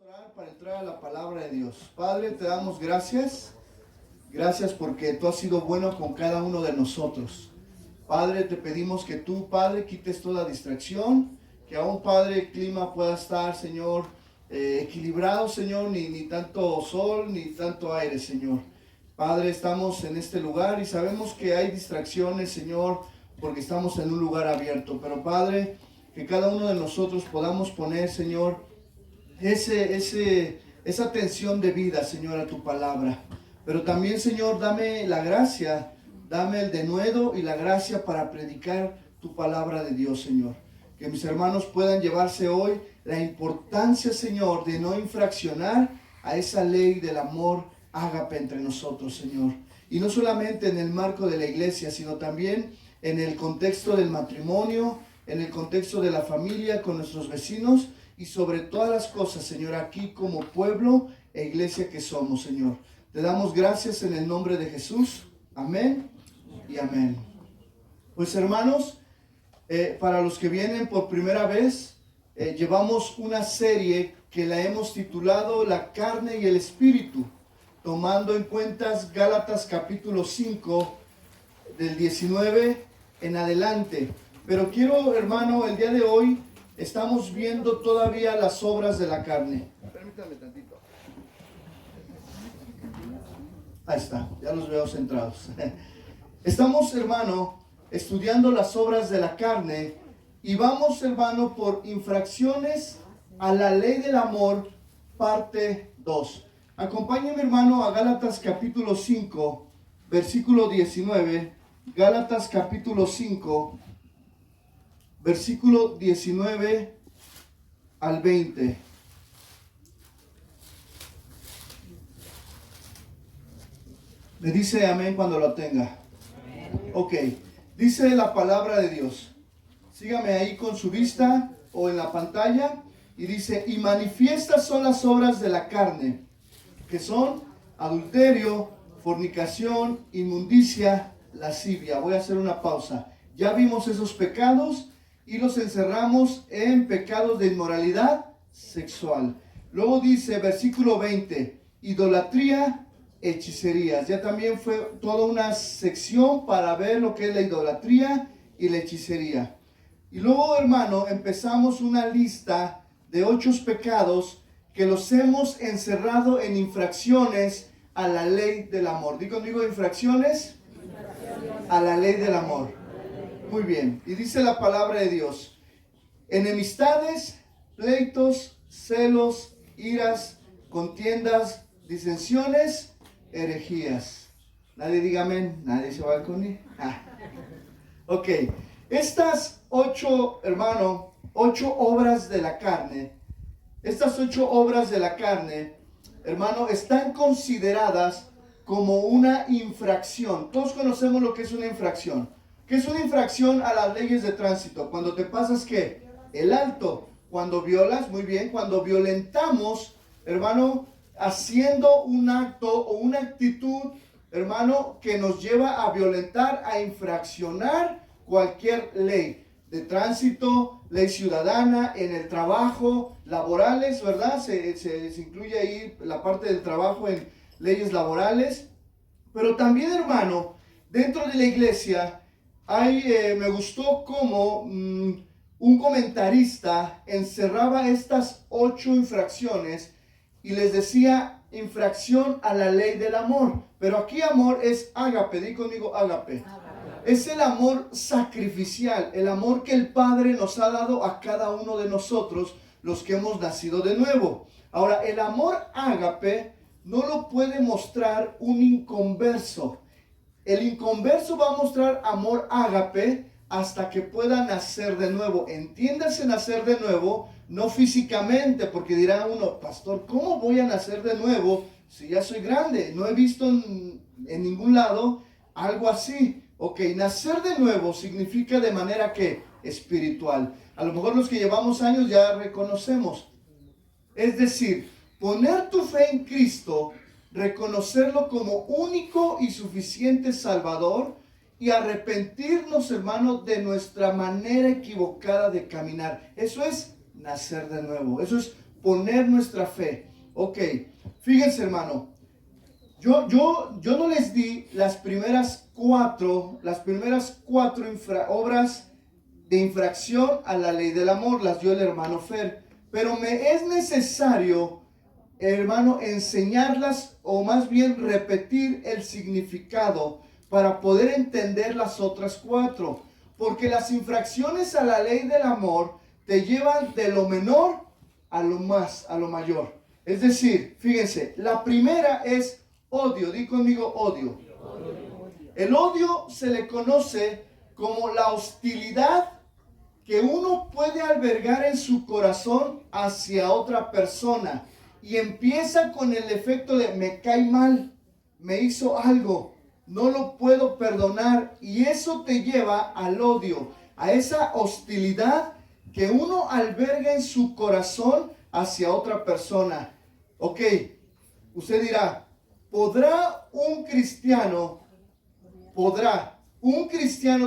Orar para entrar a la palabra de Dios. Padre, te damos gracias. Gracias porque tú has sido bueno con cada uno de nosotros. Padre, te pedimos que tú, Padre, quites toda distracción, que aún, Padre, el clima pueda estar, Señor, equilibrado, Señor, ni tanto sol, ni tanto aire, Señor. Padre, estamos en este lugar y sabemos que hay distracciones, Señor, porque estamos en un lugar abierto. Pero, Padre, que cada uno de nosotros podamos poner, Señor, esa atención de vida, Señor, a tu palabra. Pero también, Señor, dame la gracia, dame el denuedo y la gracia para predicar tu palabra de Dios, Señor. Que mis hermanos puedan llevarse hoy la importancia, Señor, de no infraccionar a esa ley del amor ágape entre nosotros, Señor. Y no solamente en el marco de la iglesia, sino también en el contexto del matrimonio, en el contexto de la familia, con nuestros vecinos y sobre todas las cosas, Señor, aquí como pueblo e iglesia que somos, Señor. Te damos gracias en el nombre de Jesús. Amén y amén. Pues, hermanos, para los que vienen por primera vez, llevamos una serie que la hemos titulado La carne y el espíritu, tomando en cuenta Gálatas capítulo 5, del 19 en adelante. Pero quiero, hermano, el día de hoy estamos viendo todavía las obras de la carne. Permítame tantito. Ahí está, ya los veo centrados. Estamos, hermano, estudiando las obras de la carne y vamos, hermano, por infracciones a la ley del amor, parte 2. Acompáñenme, hermano, a Gálatas capítulo 5, versículo 19. Gálatas capítulo 5, versículo 19 al 20. Me dice amén cuando lo tenga. Ok, dice la palabra de Dios. Sígame ahí con su vista o en la pantalla. Y dice, y manifiestas son las obras de la carne, que son adulterio, fornicación, inmundicia, lascivia. Voy a hacer una pausa. Ya vimos esos pecados y los encerramos en pecados de inmoralidad sexual. Luego dice, versículo 20, idolatría, hechicerías. Ya también fue toda una sección para ver lo que es la idolatría y la hechicería. Y luego, hermano, empezamos una lista de 8 pecados que los hemos encerrado en infracciones a la ley del amor. Di conmigo, infracciones a la ley del amor. Muy bien. Y dice la palabra de Dios, enemistades, pleitos, celos, iras, contiendas, disensiones, herejías. Nadie diga amén, nadie se va a conmigo. Ok, estas 8, hermano, 8 obras de la carne, estas 8 obras de la carne, hermano, están consideradas como una infracción. Todos conocemos lo que es una infracción. ¿Qué es una infracción a las leyes de tránsito? Cuando te pasas, ¿qué? El alto. Cuando violas, muy bien, cuando violentamos, hermano, haciendo un acto o una actitud, hermano, que nos lleva a violentar, a infraccionar cualquier ley de tránsito, ley ciudadana, en el trabajo, laborales, ¿verdad? Se incluye ahí la parte del trabajo en leyes laborales. Pero también, hermano, dentro de la iglesia, me gustó cómo un comentarista encerraba estas 8 infracciones y les decía infracción a la ley del amor. Pero aquí amor es ágape, di conmigo ágape. Es el amor sacrificial, el amor que el Padre nos ha dado a cada uno de nosotros, los que hemos nacido de nuevo. Ahora, el amor ágape no lo puede mostrar un inconverso. El inconverso va a mostrar amor ágape hasta que pueda nacer de nuevo. Entiéndase nacer de nuevo, no físicamente, porque dirá uno, pastor, ¿cómo voy a nacer de nuevo si ya soy grande? No he visto en ningún lado algo así. Ok, nacer de nuevo significa de manera que espiritual. A lo mejor los que llevamos años ya reconocemos. Es decir, poner tu fe en Cristo, reconocerlo como único y suficiente Salvador y arrepentirnos, hermano, de nuestra manera equivocada de caminar. Eso es nacer de nuevo. Eso es poner nuestra fe. Ok, fíjense, hermano. Yo no les di las primeras cuatro obras de infracción a la ley del amor, las dio el hermano Fer. Pero me es necesario, hermano, enseñarlas o más bien repetir el significado para poder entender las otras cuatro. Porque las infracciones a la ley del amor te llevan de lo menor a lo mayor. Es decir, fíjense, la primera es odio. Di conmigo odio. El odio se le conoce como la hostilidad que uno puede albergar en su corazón hacia otra persona. Y empieza con el efecto de me cae mal, me hizo algo, no lo puedo perdonar. Y eso te lleva al odio, a esa hostilidad que uno alberga en su corazón hacia otra persona. Ok, usted dirá, ¿podrá un cristiano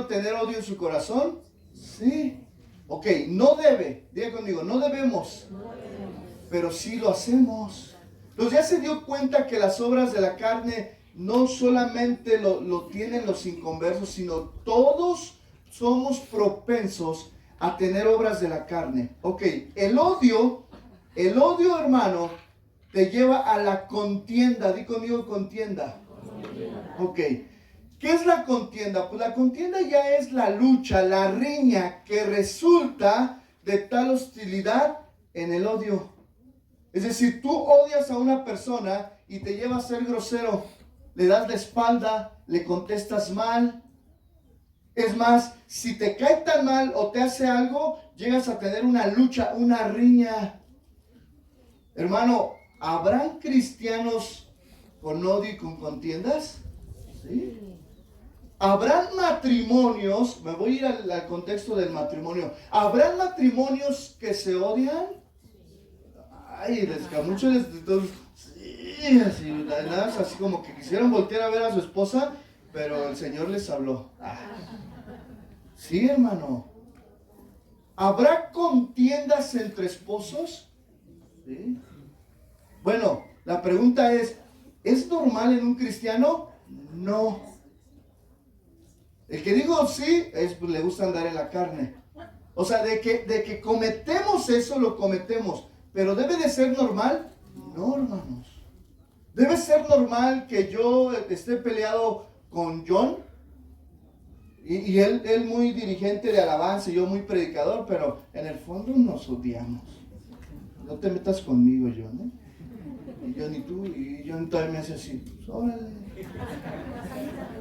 tener odio en su corazón? Sí. Ok, no debe, diga conmigo, no debemos, pero sí lo hacemos. Entonces ya se dio cuenta que las obras de la carne no solamente lo tienen los inconversos, sino todos somos propensos a tener obras de la carne. Ok, el odio, hermano, te lleva a la contienda. Di conmigo contienda. Ok. ¿Qué es la contienda? Pues la contienda ya es la lucha, la riña que resulta de tal hostilidad en el odio. Es decir, tú odias a una persona y te lleva a ser grosero. Le das la espalda, le contestas mal. Es más, si te cae tan mal o te hace algo, llegas a tener una lucha, una riña. Hermano, ¿habrán cristianos con odio y con contiendas? Sí. ¿Habrán matrimonios? Me voy a ir al contexto del matrimonio. ¿Habrán matrimonios que se odian? Ay, a muchos sí, así como que quisieron voltear a ver a su esposa, pero el Señor les habló. Sí, hermano. ¿Habrá contiendas entre esposos? Sí. Bueno, la pregunta ¿es normal en un cristiano? No. El que digo sí, pues, le gusta andar en la carne. O sea, de que cometemos eso, lo cometemos. Pero ¿debe de ser normal? No, hermanos. ¿Debe ser normal que yo esté peleado con John? Y él muy dirigente de alabanza, y yo muy predicador, pero en el fondo nos odiamos. No te metas conmigo, John, ¿eh? Y yo ni tú, y John todavía me hace así. Pues, órale.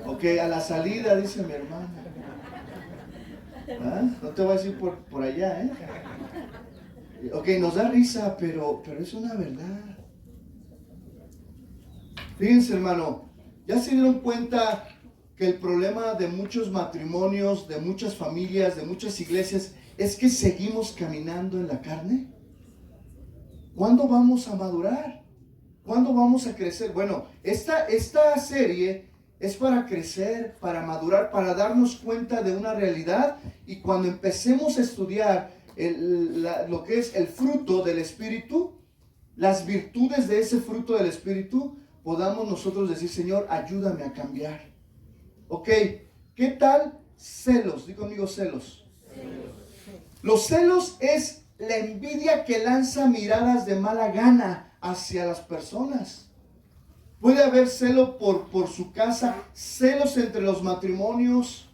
Ok, a la salida, dice mi hermana. ¿Ah? No te voy a decir por allá, ¿eh? Ok, nos da risa, pero es una verdad. Fíjense, hermano, ¿ya se dieron cuenta que el problema de muchos matrimonios, de muchas familias, de muchas iglesias, es que seguimos caminando en la carne? ¿Cuándo vamos a madurar? ¿Cuándo vamos a crecer? Bueno, esta serie es para crecer, para madurar, para darnos cuenta de una realidad, y cuando empecemos a estudiar lo que es el fruto del Espíritu, las virtudes de ese fruto del Espíritu, podamos nosotros decir, Señor, ayúdame a cambiar. Ok, ¿qué tal celos? Di conmigo celos. Los celos es la envidia que lanza miradas de mala gana hacia las personas. Puede haber celo por su casa, celos entre los matrimonios,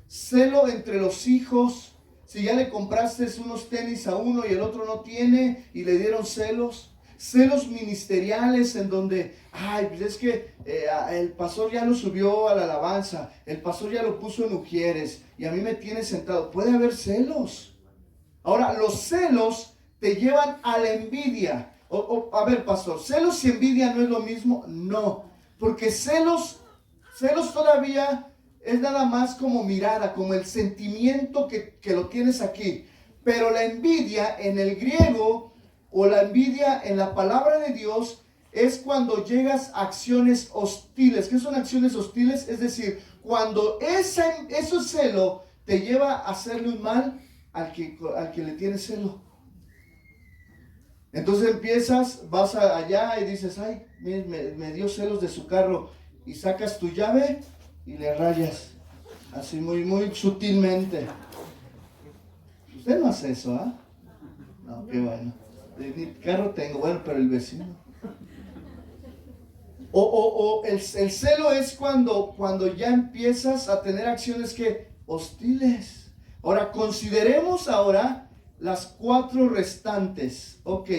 celo entre los hijos. Si ya le compraste unos tenis a uno y el otro no tiene y le dieron celos. Celos ministeriales en donde, pues es que el pastor ya lo subió a la alabanza, el pastor ya lo puso en Ujieres y a mí me tiene sentado. Puede haber celos. Ahora, los celos te llevan a la envidia. A ver, pastor, ¿celos y envidia no es lo mismo? No, porque celos todavía es nada más como mirada, como el sentimiento que lo tienes aquí. Pero la envidia en el griego, o la envidia en la palabra de Dios, es cuando llegas a acciones hostiles. ¿Qué son acciones hostiles? Es decir, cuando ese celo te lleva a hacerle un mal al que le tiene celo. Entonces vas allá y dices, ay, me dio celos de su carro, y sacas tu llave y le rayas, así muy, muy sutilmente. Usted no hace eso, ¿ah? No, qué bueno. Ni carro tengo, bueno, pero el vecino. O el celo es cuando ya empiezas a tener acciones que hostiles. Ahora, consideremos ahora las 4 restantes. Ok,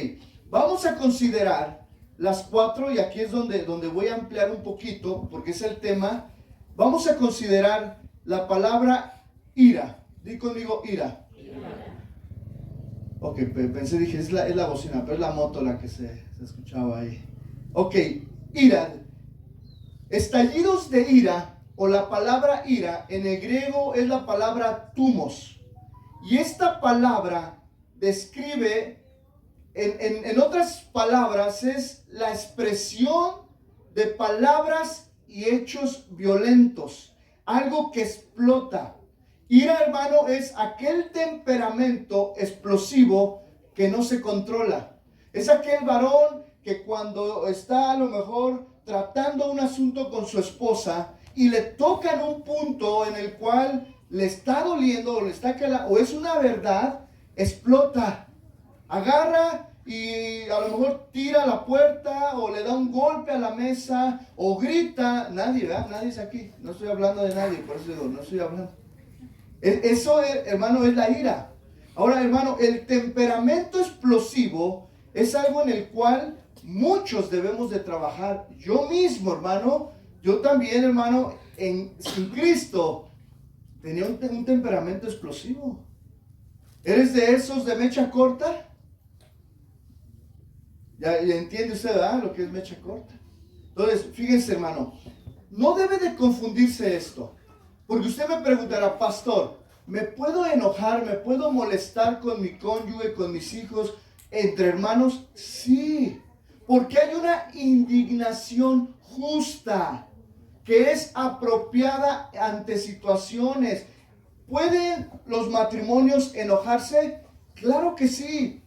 vamos a considerar las 4, y aquí es donde voy a ampliar un poquito, porque es el tema. Vamos a considerar la palabra ira. Di conmigo, ira. Ok, pensé, dije, es la bocina, pero es la moto la que se escuchaba ahí. Ok, ira. Estallidos de ira, o la palabra ira, en el griego es la palabra thumos. Y esta palabra describe, en otras palabras, es la expresión de palabras y hechos violentos. Algo que explota. Ira, hermano, es aquel temperamento explosivo que no se controla. Es aquel varón que cuando está a lo mejor tratando un asunto con su esposa y le tocan un punto en el cual le está doliendo o le está calando, o es una verdad, explota. Agarra y a lo mejor tira la puerta o le da un golpe a la mesa o grita. Nadie, ¿verdad? Nadie es aquí. No estoy hablando de nadie, por eso digo, no estoy hablando. Eso, hermano, es la ira. Ahora, hermano, el temperamento explosivo es algo en el cual muchos debemos de trabajar. Yo mismo, hermano, yo también, hermano, sin Cristo, tenía un temperamento explosivo. ¿Eres de esos de mecha corta? Ya entiende usted, ¿verdad? Lo que es mecha corta. Entonces, fíjense, hermano, no debe de confundirse esto. Porque usted me preguntará, pastor, ¿me puedo enojar, me puedo molestar con mi cónyuge, con mis hijos, entre hermanos? Sí, porque hay una indignación justa que es apropiada ante situaciones. ¿Pueden los matrimonios enojarse? Claro que sí.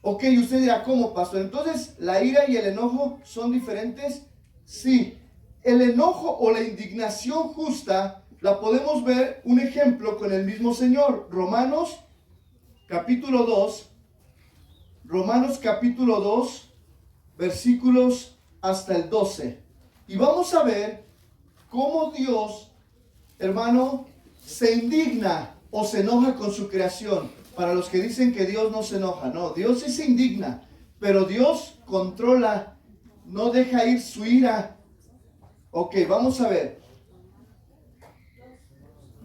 Ok, usted dirá, ¿cómo, pastor? Entonces, ¿la ira y el enojo son diferentes? Sí. El enojo o la indignación justa la podemos ver, un ejemplo, con el mismo Señor. Romanos capítulo 2, versículos hasta el 12. Y vamos a ver cómo Dios, hermano, se indigna o se enoja con su creación. Para los que dicen que Dios no se enoja, no, Dios sí se indigna, pero Dios controla, no deja ir su ira. Ok, vamos a ver.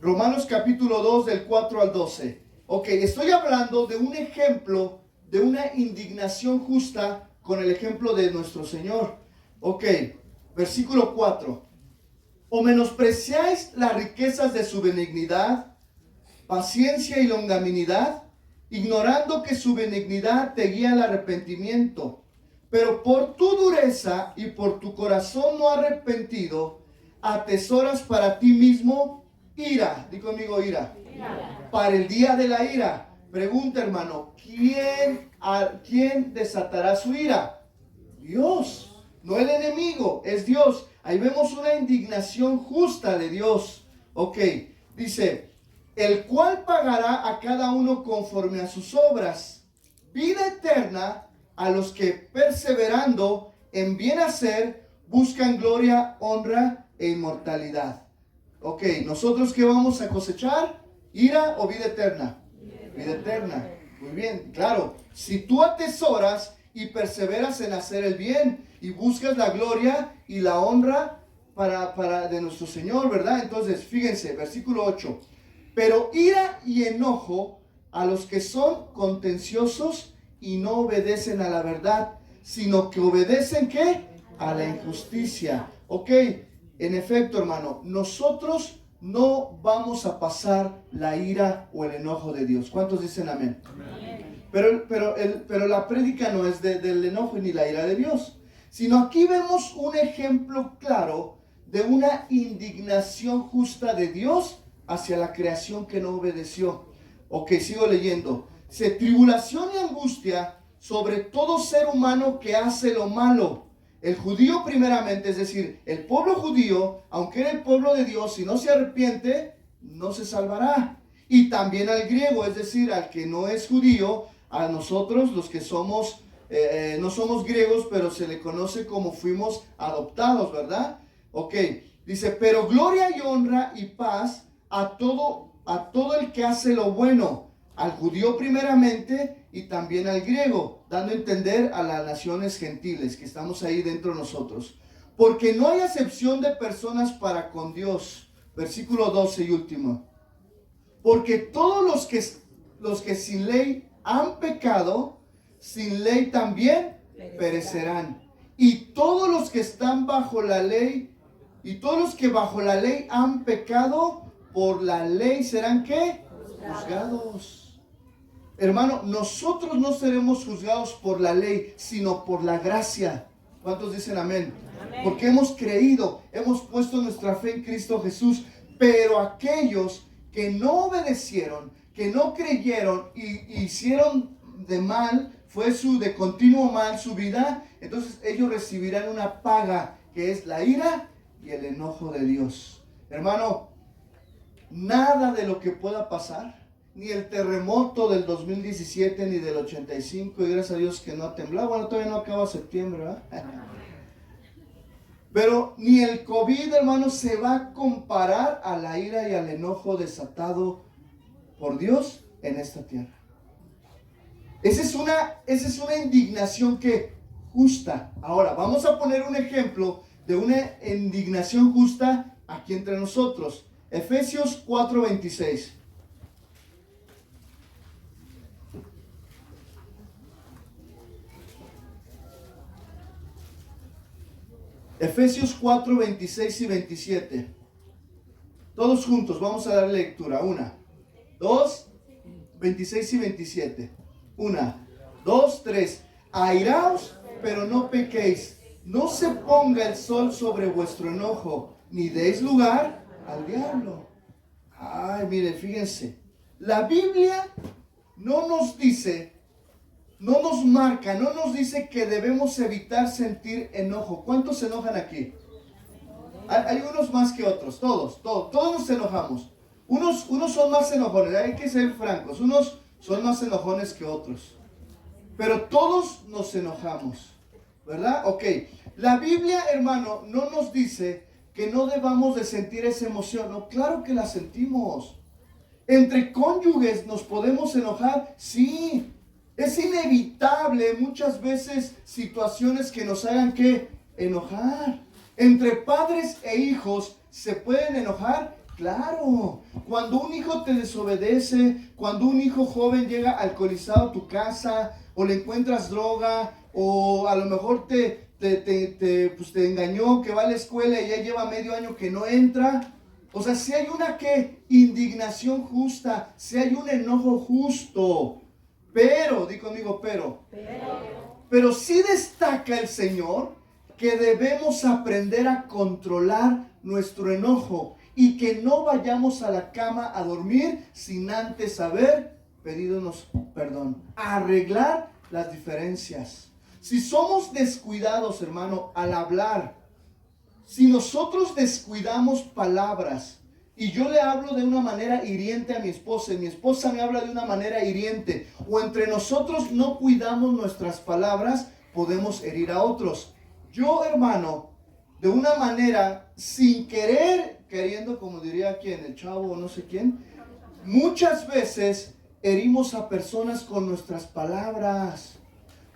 Romanos capítulo 2 del 4 al 12. Ok, estoy hablando de un ejemplo de una indignación justa con el ejemplo de nuestro Señor. Ok, versículo 4. ¿O menospreciáis las riquezas de su benignidad, paciencia y longanimidad, ignorando que su benignidad te guía al arrepentimiento? Pero por tu dureza y por tu corazón no arrepentido, atesoras para ti mismo ira. Di conmigo, ira. Para el día de la ira. Pregunta, hermano, ¿quién desatará su ira? Dios, no el enemigo, es Dios. Ahí vemos una indignación justa de Dios. Ok, dice, el cual pagará a cada uno conforme a sus obras. Vida eterna a los que perseverando en bien hacer buscan gloria, honra e inmortalidad. Ok, ¿nosotros qué vamos a cosechar? ¿Ira o vida eterna? Vida eterna. Muy bien, claro. Si tú atesoras y perseveras en hacer el bien y buscas la gloria y la honra de nuestro Señor, ¿verdad? Entonces, fíjense, versículo 8. Pero ira y enojo a los que son contenciosos y no obedecen a la verdad, sino que obedecen, ¿qué? A la injusticia. Ok, en efecto, hermano, nosotros no vamos a pasar la ira o el enojo de Dios. ¿Cuántos dicen amén? Amén. Pero la prédica no es del enojo ni la ira de Dios, sino aquí vemos un ejemplo claro de una indignación justa de Dios hacia la creación que no obedeció. Ok, sigo leyendo. Dice, tribulación y angustia sobre todo ser humano que hace lo malo. El judío primeramente, es decir, el pueblo judío, aunque era el pueblo de Dios, si no se arrepiente, no se salvará. Y también al griego, es decir, al que no es judío, a nosotros los que somos, no somos griegos, pero se le conoce como fuimos adoptados, ¿verdad? Ok, dice, pero gloria y honra y paz a todo el que hace lo bueno, al judío primeramente y también al griego, dando a entender a las naciones gentiles que estamos ahí dentro de nosotros. Porque no hay acepción de personas para con Dios. Versículo 12 y último. Porque todos los que sin ley han pecado, sin ley también perecerán. Y todos los que están bajo la ley, y todos los que bajo la ley han pecado, por la ley serán ¿qué? Juzgados. Hermano, nosotros no seremos juzgados por la ley, sino por la gracia. ¿Cuántos dicen amén? Amén. Porque hemos creído, hemos puesto nuestra fe en Cristo Jesús. Pero aquellos que no obedecieron, que no creyeron y hicieron de mal, fue de continuo mal su vida, entonces ellos recibirán una paga que es la ira y el enojo de Dios. Hermano, nada de lo que pueda pasar, ni el terremoto del 2017, ni del 85, y gracias a Dios que no ha temblado, bueno, todavía no acaba septiembre, ¿verdad? Pero ni el COVID, hermano, se va a comparar a la ira y al enojo desatado por Dios en esta tierra. Esa es una indignación que justa. Ahora, vamos a poner un ejemplo de una indignación justa aquí entre nosotros. Efesios 4:26. Efesios 4:26 y 27. Todos juntos, vamos a dar lectura. 1, 2, 26 y 27. 1, 2, 3. Airaos, pero no pequéis. No se ponga el sol sobre vuestro enojo, ni deis lugar al diablo. Ay, mire, fíjense. La Biblia no nos dice, no nos marca, no nos dice que debemos evitar sentir enojo. ¿Cuántos se enojan aquí? Hay unos más que otros, todos nos enojamos. Unos son más enojones, hay que ser francos, unos son más enojones que otros. Pero todos nos enojamos, ¿verdad? Ok, la Biblia, hermano, no nos dice que no debamos de sentir esa emoción. No, claro que la sentimos. Entre cónyuges nos podemos enojar, sí. Es inevitable muchas veces situaciones que nos hagan que enojar. Entre padres e hijos se pueden enojar, claro. Cuando un hijo te desobedece, cuando un hijo joven llega alcoholizado a tu casa, o le encuentras droga, o a lo mejor te engañó, que va a la escuela y ya lleva medio año que no entra. O sea, si hay una indignación justa, si hay un enojo justo. Pero, di conmigo, pero sí destaca el Señor que debemos aprender a controlar nuestro enojo y que no vayamos a la cama a dormir sin antes haber pedidonos perdón, arreglar las diferencias. Si somos descuidados, hermano, al hablar, si nosotros descuidamos palabras, y yo le hablo de una manera hiriente a mi esposa, y mi esposa me habla de una manera hiriente, o entre nosotros no cuidamos nuestras palabras, podemos herir a otros. Yo, hermano, de una manera, sin querer, queriendo, como diría quien, el chavo o no sé quién, muchas veces herimos a personas con nuestras palabras.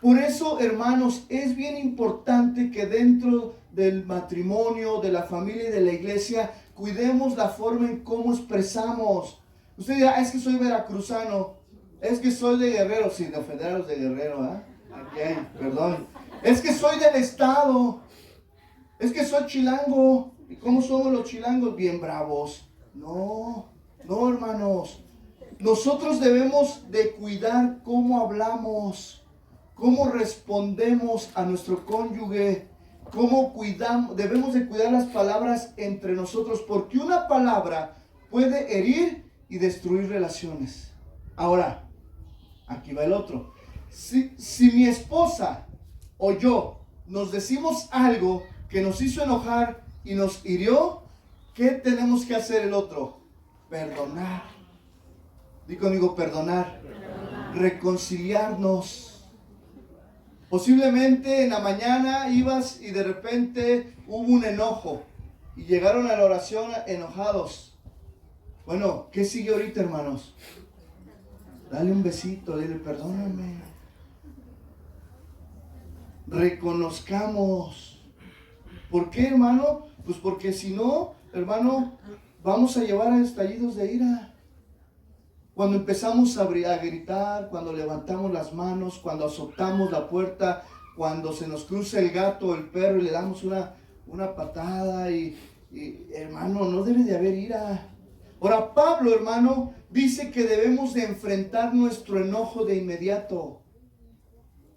Por eso, hermanos, es bien importante que dentro del matrimonio, de la familia y de la iglesia, cuidemos la forma en cómo expresamos. Usted dirá, es que soy veracruzano, es que soy de Guerrero, sin ofender a los de Guerrero, ¿eh? Aquí hay, perdón. Es que soy del estado, es que soy chilango. ¿Y cómo somos los chilangos? Bien bravos. No, hermanos. Nosotros debemos de cuidar cómo hablamos, cómo respondemos a nuestro cónyuge, debemos de cuidar las palabras entre nosotros, porque una palabra puede herir y destruir relaciones. Ahora, aquí va el otro. Si mi esposa o yo nos decimos algo que nos hizo enojar y nos hirió, ¿qué tenemos que hacer el otro? Perdonar. Di conmigo, perdonar. Reconciliarnos. Posiblemente en la mañana ibas y de repente hubo un enojo y llegaron a la oración enojados. Bueno, ¿qué sigue ahorita, hermanos? Dale un besito, dile perdóname. Reconozcamos. ¿Por qué, hermano? Pues porque si no, hermano, vamos a llevar a estallidos de ira. Cuando empezamos a gritar, cuando levantamos las manos, cuando azotamos la puerta, cuando se nos cruza el gato o el perro y le damos una patada y hermano, no debe de haber ira. Ahora Pablo, hermano, dice que debemos de enfrentar nuestro enojo de inmediato.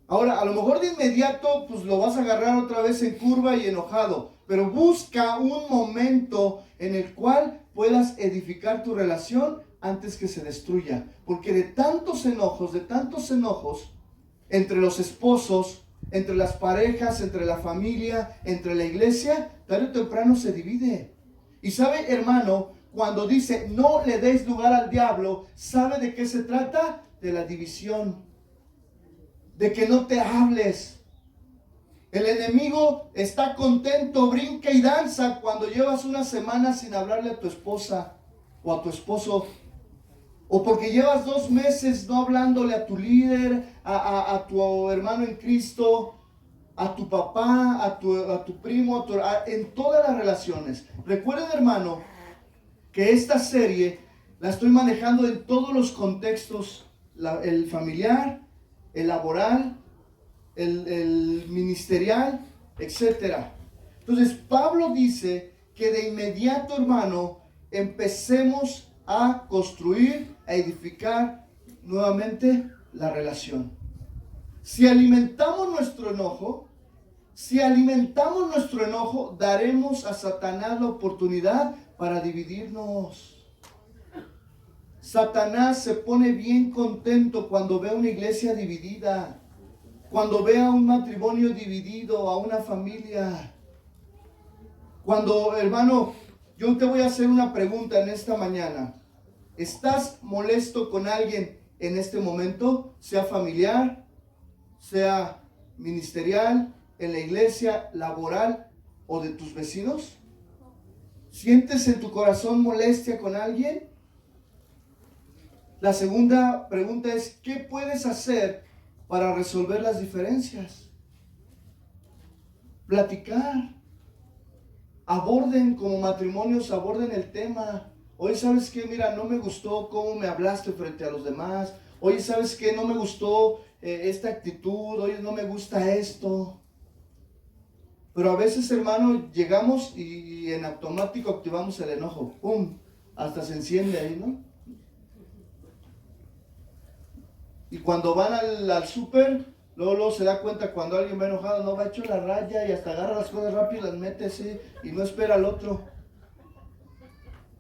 Ahora, a lo mejor de inmediato, pues lo vas a agarrar otra vez en curva y enojado, pero busca un momento en el cual puedas edificar tu relación antes que se destruya, porque de tantos enojos entre los esposos, entre las parejas, entre la familia, entre la iglesia, tarde o temprano se divide. Y sabe, hermano, cuando dice no le deis lugar al diablo, ¿sabe de qué se trata? De la división, de que no te hables. El enemigo está contento, brinca y danza cuando llevas una semana sin hablarle a tu esposa o a tu esposo. O porque llevas 2 meses no hablándole a tu líder, a tu hermano en Cristo, a tu papá, a tu primo, en todas las relaciones. Recuerden, hermano, que esta serie la estoy manejando en todos los contextos, el familiar, el laboral, el ministerial, etc. Entonces, Pablo dice que de inmediato, hermano, empecemos a construir, a edificar nuevamente la relación. Si alimentamos nuestro enojo, daremos a Satanás la oportunidad para dividirnos. Satanás se pone bien contento cuando ve a una iglesia dividida, cuando ve a un matrimonio dividido, a una familia. Cuando, hermano, yo te voy a hacer una pregunta en esta mañana. ¿Estás molesto con alguien en este momento? Sea familiar, sea ministerial, en la iglesia, laboral o de tus vecinos. ¿Sientes en tu corazón molestia con alguien? La segunda pregunta es, ¿qué puedes hacer para resolver las diferencias? Platicar. Aborden como matrimonios, aborden el tema. Oye, ¿sabes qué? Mira, no me gustó cómo me hablaste frente a los demás. Oye, ¿sabes qué? No me gustó esta actitud. Oye, no me gusta esto. Pero a veces, hermano, llegamos y en automático activamos el enojo. ¡Pum! Hasta se enciende ahí, ¿no? Y cuando van al súper, luego se da cuenta cuando alguien va enojado, no va hecho la raya y hasta agarra las cosas rápido y las mete así y no espera al otro.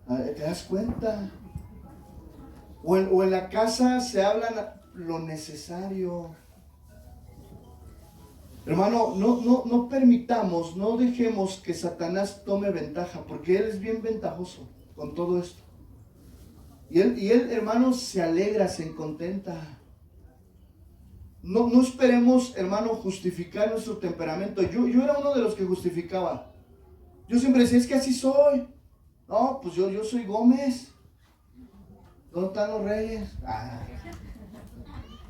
¿Te das cuenta? O en la casa se hablan lo necesario. Hermano, no permitamos, no dejemos que Satanás tome ventaja, porque él es bien ventajoso con todo esto. Y él, hermano, se alegra, se contenta. No esperemos, hermano, justificar nuestro temperamento. Yo era uno de los que justificaba. Yo siempre decía, es que así soy. No, pues yo soy Gómez. ¿Dónde están los Reyes?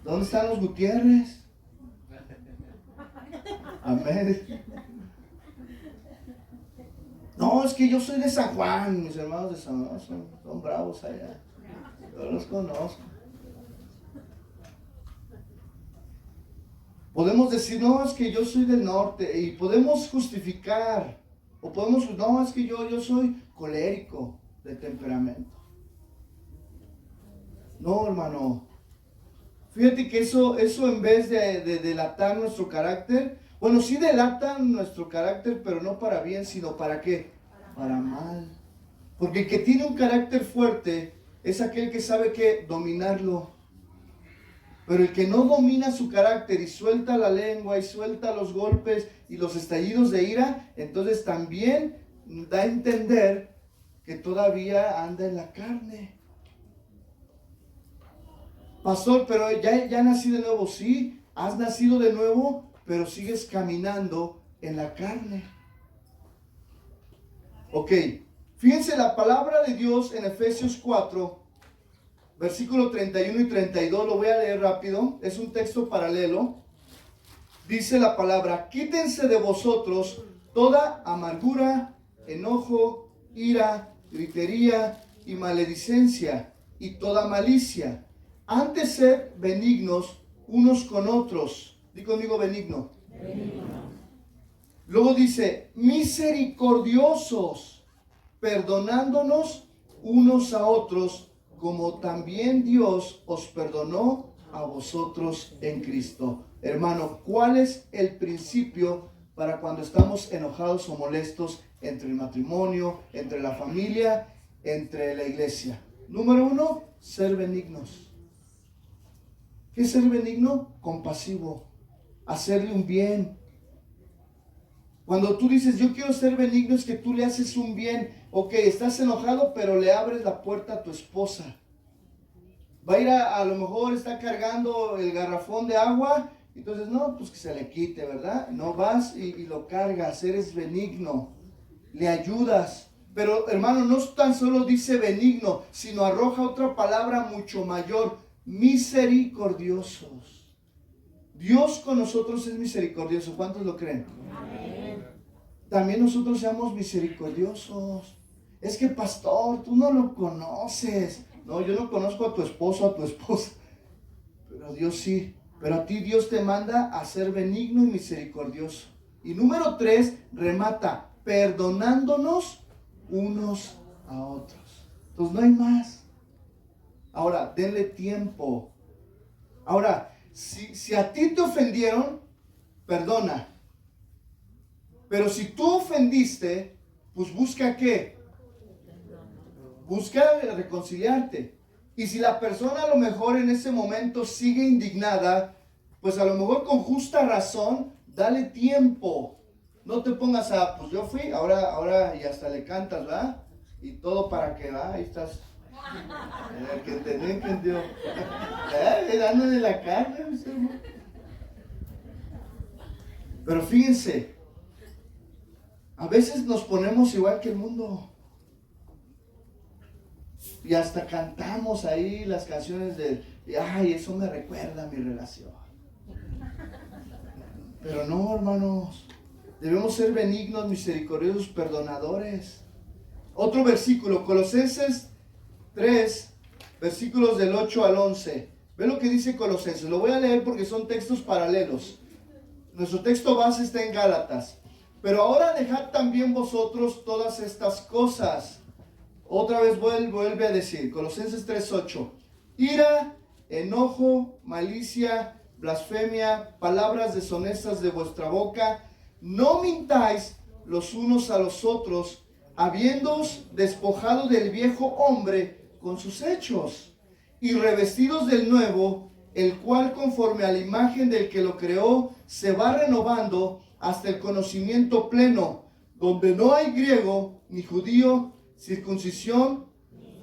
¿Dónde están los Gutiérrez? Amén. No, es que yo soy de San Juan. Mis hermanos de San Juan son bravos allá. Yo los conozco. Podemos decir, no, es que yo soy del norte. Y podemos justificar. O podemos, no, es que yo soy colérico de temperamento. No, hermano. Fíjate que eso en vez de delatar nuestro carácter, bueno, sí delatan nuestro carácter, pero no para bien, sino para qué, para mal. Porque el que tiene un carácter fuerte es aquel que sabe que dominarlo. Pero el que no domina su carácter y suelta la lengua y suelta los golpes y los estallidos de ira, entonces también da a entender que todavía anda en la carne. Pastor, pero ya nací de nuevo. Sí, has nacido de nuevo, pero sigues caminando en la carne. Ok, fíjense la palabra de Dios en Efesios 4, versículo 31 y 32, lo voy a leer rápido, es un texto paralelo. Dice la palabra: quítense de vosotros toda amargura, enojo, ira, gritería y maledicencia y toda malicia. Antes sed benignos unos con otros. Di conmigo, benigno. Luego dice, misericordiosos, perdonándonos unos a otros, como también Dios os perdonó a vosotros en Cristo. Hermano, ¿cuál es el principio para cuando estamos enojados o molestos entre el matrimonio, entre la familia, entre la iglesia? Número 1, ser benignos. ¿Qué es ser benigno? Compasivo, hacerle un bien. Cuando tú dices, yo quiero ser benigno, es que tú le haces un bien. Ok, estás enojado, pero le abres la puerta a tu esposa. Va a ir a lo mejor está cargando el garrafón de agua, entonces no, pues que se le quite, ¿verdad? No, vas y lo cargas, eres benigno, le ayudas. Pero hermano, no tan solo dice benigno, sino arroja otra palabra mucho mayor, misericordiosos. Dios con nosotros es misericordioso, ¿cuántos lo creen? Amén. También nosotros seamos misericordiosos. Es que pastor, tú no lo conoces. No, yo no conozco a tu esposo, a tu esposa, pero Dios sí. Pero a ti Dios te manda a ser benigno y misericordioso. Y número 3, remata, perdonándonos unos a otros. Entonces no hay más. Ahora, denle tiempo. Ahora, si a ti te ofendieron, perdona. Pero si tú ofendiste, pues busca ¿qué? Busca reconciliarte. Y si la persona a lo mejor en ese momento sigue indignada, pues a lo mejor con justa razón, dale tiempo. No te pongas a, pues yo fui, ahora y hasta le cantas, ¿verdad? Y todo para que, ahí estás. Que te entendió. Dándole la carne, mis hermanos. Pero fíjense, a veces nos ponemos igual que el mundo. Y hasta cantamos ahí las canciones de, ay, eso me recuerda a mi relación. Pero no, hermanos, debemos ser benignos, misericordiosos, perdonadores. Otro versículo, Colosenses 3, versículos del 8 al 11. Ve lo que dice Colosenses, lo voy a leer porque son textos paralelos. Nuestro texto base está en Gálatas. Pero ahora dejad también vosotros todas estas cosas. Otra vez vuelve a decir, Colosenses 3:8, ira, enojo, malicia, blasfemia, palabras deshonestas de vuestra boca, no mintáis los unos a los otros, habiéndoos despojado del viejo hombre con sus hechos, y revestidos del nuevo, el cual conforme a la imagen del que lo creó, se va renovando hasta el conocimiento pleno, donde no hay griego ni judío, circuncisión,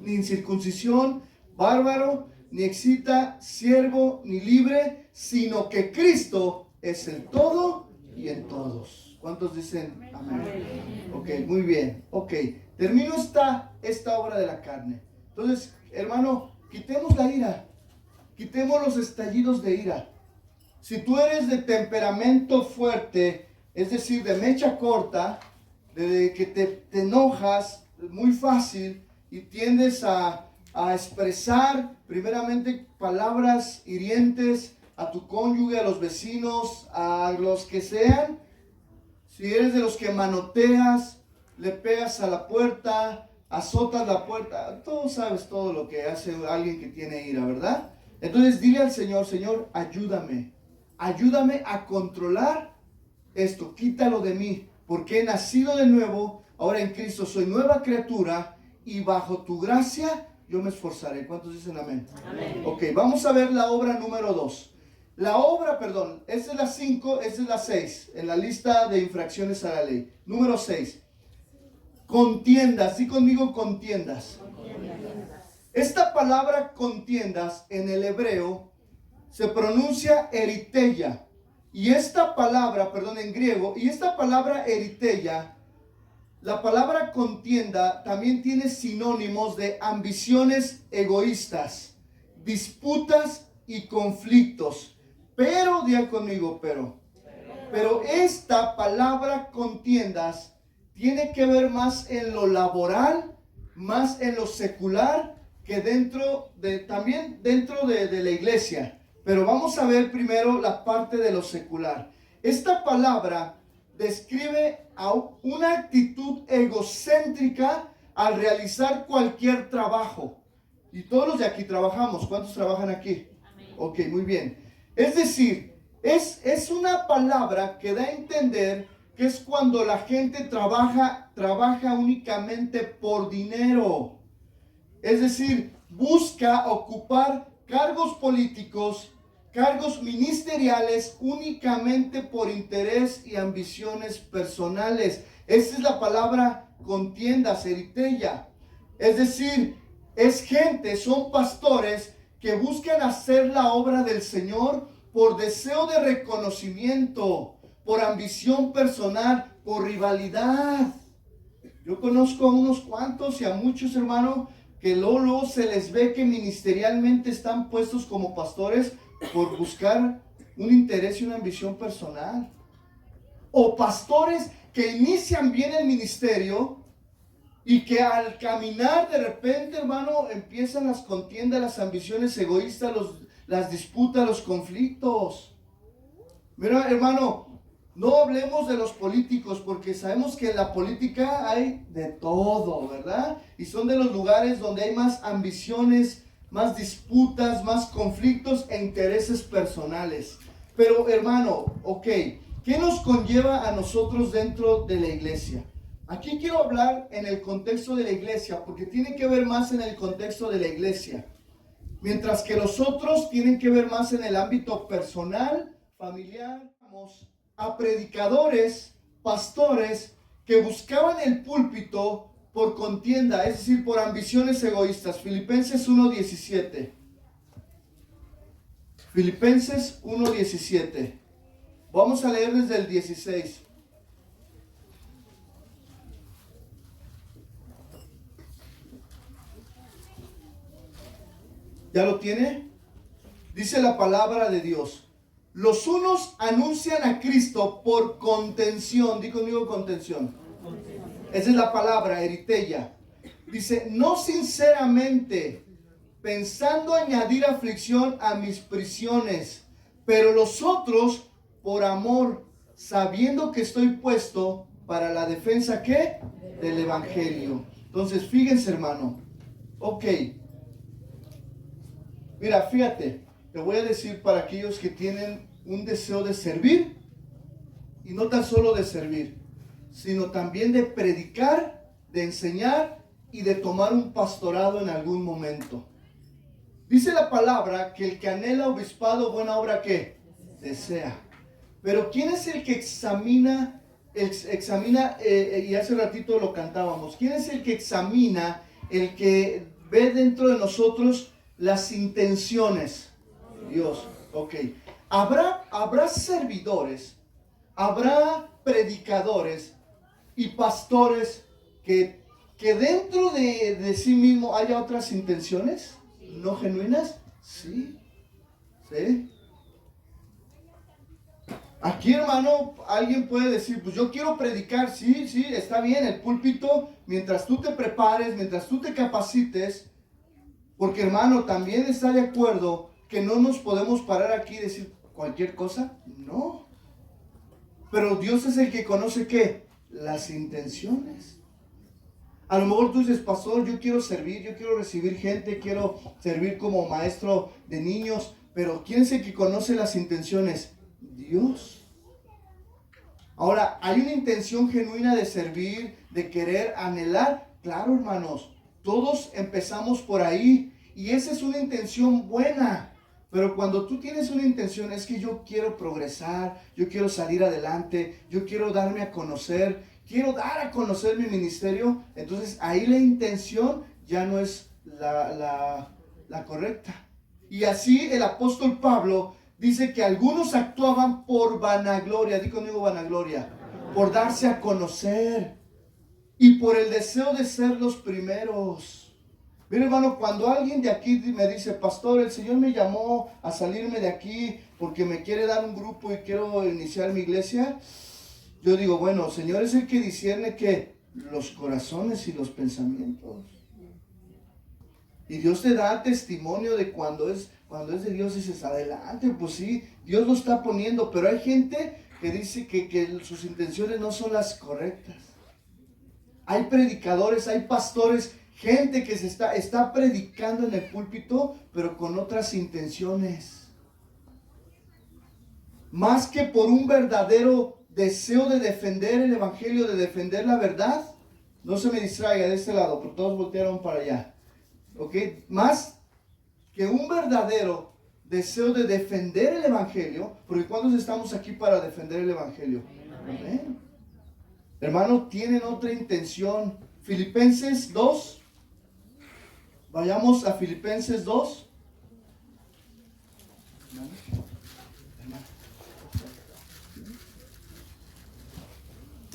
ni incircuncisión, bárbaro, ni excita, siervo, ni libre, sino que Cristo es el todo y en todos. ¿Cuántos dicen amén? Ok, muy bien. Ok, termino esta obra de la carne. Entonces, hermano, quitemos la ira, quitemos los estallidos de ira. Si tú eres de temperamento fuerte, es decir, de mecha corta, de que te enojas muy fácil y tiendes a expresar primeramente palabras hirientes a tu cónyuge, a los vecinos, a los que sean. Si eres de los que manoteas, le pegas a la puerta, azotas la puerta, tú sabes todo lo que hace alguien que tiene ira, ¿verdad? Entonces dile al Señor, Señor, ayúdame a controlar esto, quítalo de mí, porque he nacido de nuevo. Ahora en Cristo soy nueva criatura y bajo tu gracia yo me esforzaré. ¿Cuántos dicen amén? Amén. Ok, vamos a ver la obra número 2. La obra, perdón, esta es la 5, esta es la 6 en la lista de infracciones a la ley. Número 6. Contiendas, di conmigo contiendas. Esta palabra contiendas en el hebreo se pronuncia eriteia. Y esta palabra, perdón, en griego, y esta palabra eriteia, la palabra contienda también tiene sinónimos de ambiciones egoístas, disputas y conflictos. Pero, diga conmigo, pero esta palabra contiendas tiene que ver más en lo laboral, más en lo secular, que también dentro de la iglesia. Pero vamos a ver primero la parte de lo secular. Esta palabra describe una actitud egocéntrica al realizar cualquier trabajo. Y todos los de aquí trabajamos. ¿Cuántos trabajan aquí? Amén. Ok, muy bien. Es decir, es una palabra que da a entender que es cuando la gente trabaja únicamente por dinero. Es decir, busca ocupar cargos políticos, cargos ministeriales únicamente por interés y ambiciones personales. Esa es la palabra contienda, eriteia. Es decir, son pastores que buscan hacer la obra del Señor por deseo de reconocimiento, por ambición personal, por rivalidad. Yo conozco a unos cuantos y a muchos, hermano, que luego se les ve que ministerialmente están puestos como pastores por buscar un interés y una ambición personal. O pastores que inician bien el ministerio y que al caminar de repente, hermano, empiezan las contiendas, las ambiciones egoístas, las disputas, los conflictos. Mira, hermano, no hablemos de los políticos porque sabemos que en la política hay de todo, ¿verdad? Y son de los lugares donde hay más ambiciones, más disputas, más conflictos e intereses personales. Pero, hermano, ok, ¿qué nos conlleva a nosotros dentro de la iglesia? Aquí quiero hablar en el contexto de la iglesia, porque tiene que ver más en el contexto de la iglesia. Mientras que los otros tienen que ver más en el ámbito personal, familiar. Vamos a predicadores, pastores, que buscaban el púlpito por contienda, es decir, por ambiciones egoístas. Filipenses 1:17. Filipenses 1:17. Vamos a leer desde el 16. ¿Ya lo tiene? Dice la palabra de Dios. Los unos anuncian a Cristo por contención. Di conmigo contención. Esa es la palabra, eriteia. Dice, no sinceramente, pensando añadir aflicción a mis prisiones, pero los otros por amor, sabiendo que estoy puesto para la defensa, ¿qué? Del evangelio. Entonces, fíjense, hermano. Ok. Mira, fíjate, te voy a decir para aquellos que tienen un deseo de servir, y no tan solo de servir, sino también de predicar, de enseñar y de tomar un pastorado en algún momento. Dice la palabra que el que anhela obispado, buena obra, ¿qué? Desea. Pero ¿quién es el que examina, y hace ratito lo cantábamos, quién es el que examina, el que ve dentro de nosotros las intenciones? Dios. Ok. Habrá servidores, habrá predicadores y pastores que dentro de sí mismo haya otras intenciones no genuinas. Sí. Sí. Aquí, hermano, alguien puede decir, pues yo quiero predicar. Sí, sí, está bien, el púlpito, mientras tú te prepares, mientras tú te capacites. Porque, hermano, también está de acuerdo que no nos podemos parar aquí y decir cualquier cosa. No. Pero Dios es el que conoce, ¿qué? Las intenciones. A lo mejor tú dices, pastor, yo quiero servir, yo quiero recibir gente, quiero servir como maestro de niños. Pero ¿quién es el que conoce las intenciones? Dios. Ahora, ¿hay una intención genuina de servir, de querer, anhelar? Claro, hermanos. Todos empezamos por ahí y esa es una intención buena. Pero cuando tú tienes una intención, es que yo quiero progresar, yo quiero salir adelante, yo quiero darme a conocer, quiero dar a conocer mi ministerio, entonces ahí la intención ya no es la correcta. Y así el apóstol Pablo dice que algunos actuaban por vanagloria, di conmigo vanagloria, por darse a conocer y por el deseo de ser los primeros. Mira, hermano, cuando alguien de aquí me dice, pastor, el Señor me llamó a salirme de aquí porque me quiere dar un grupo y quiero iniciar mi iglesia, yo digo, bueno, Señor es el que discierne que los corazones y los pensamientos. Y Dios te da testimonio de cuando es de Dios, dices, adelante, pues sí, Dios lo está poniendo, pero hay gente que dice que sus intenciones no son las correctas. Hay predicadores, hay pastores, gente que está predicando en el púlpito, pero con otras intenciones. Más que por un verdadero deseo de defender el evangelio, de defender la verdad. No se me distraiga de este lado, porque todos voltearon para allá. ¿Ok? Más que un verdadero deseo de defender el evangelio, porque ¿cuántos estamos aquí para defender el evangelio? Amén. Hermano, tienen otra intención. Filipenses 2. Vayamos a Filipenses 2.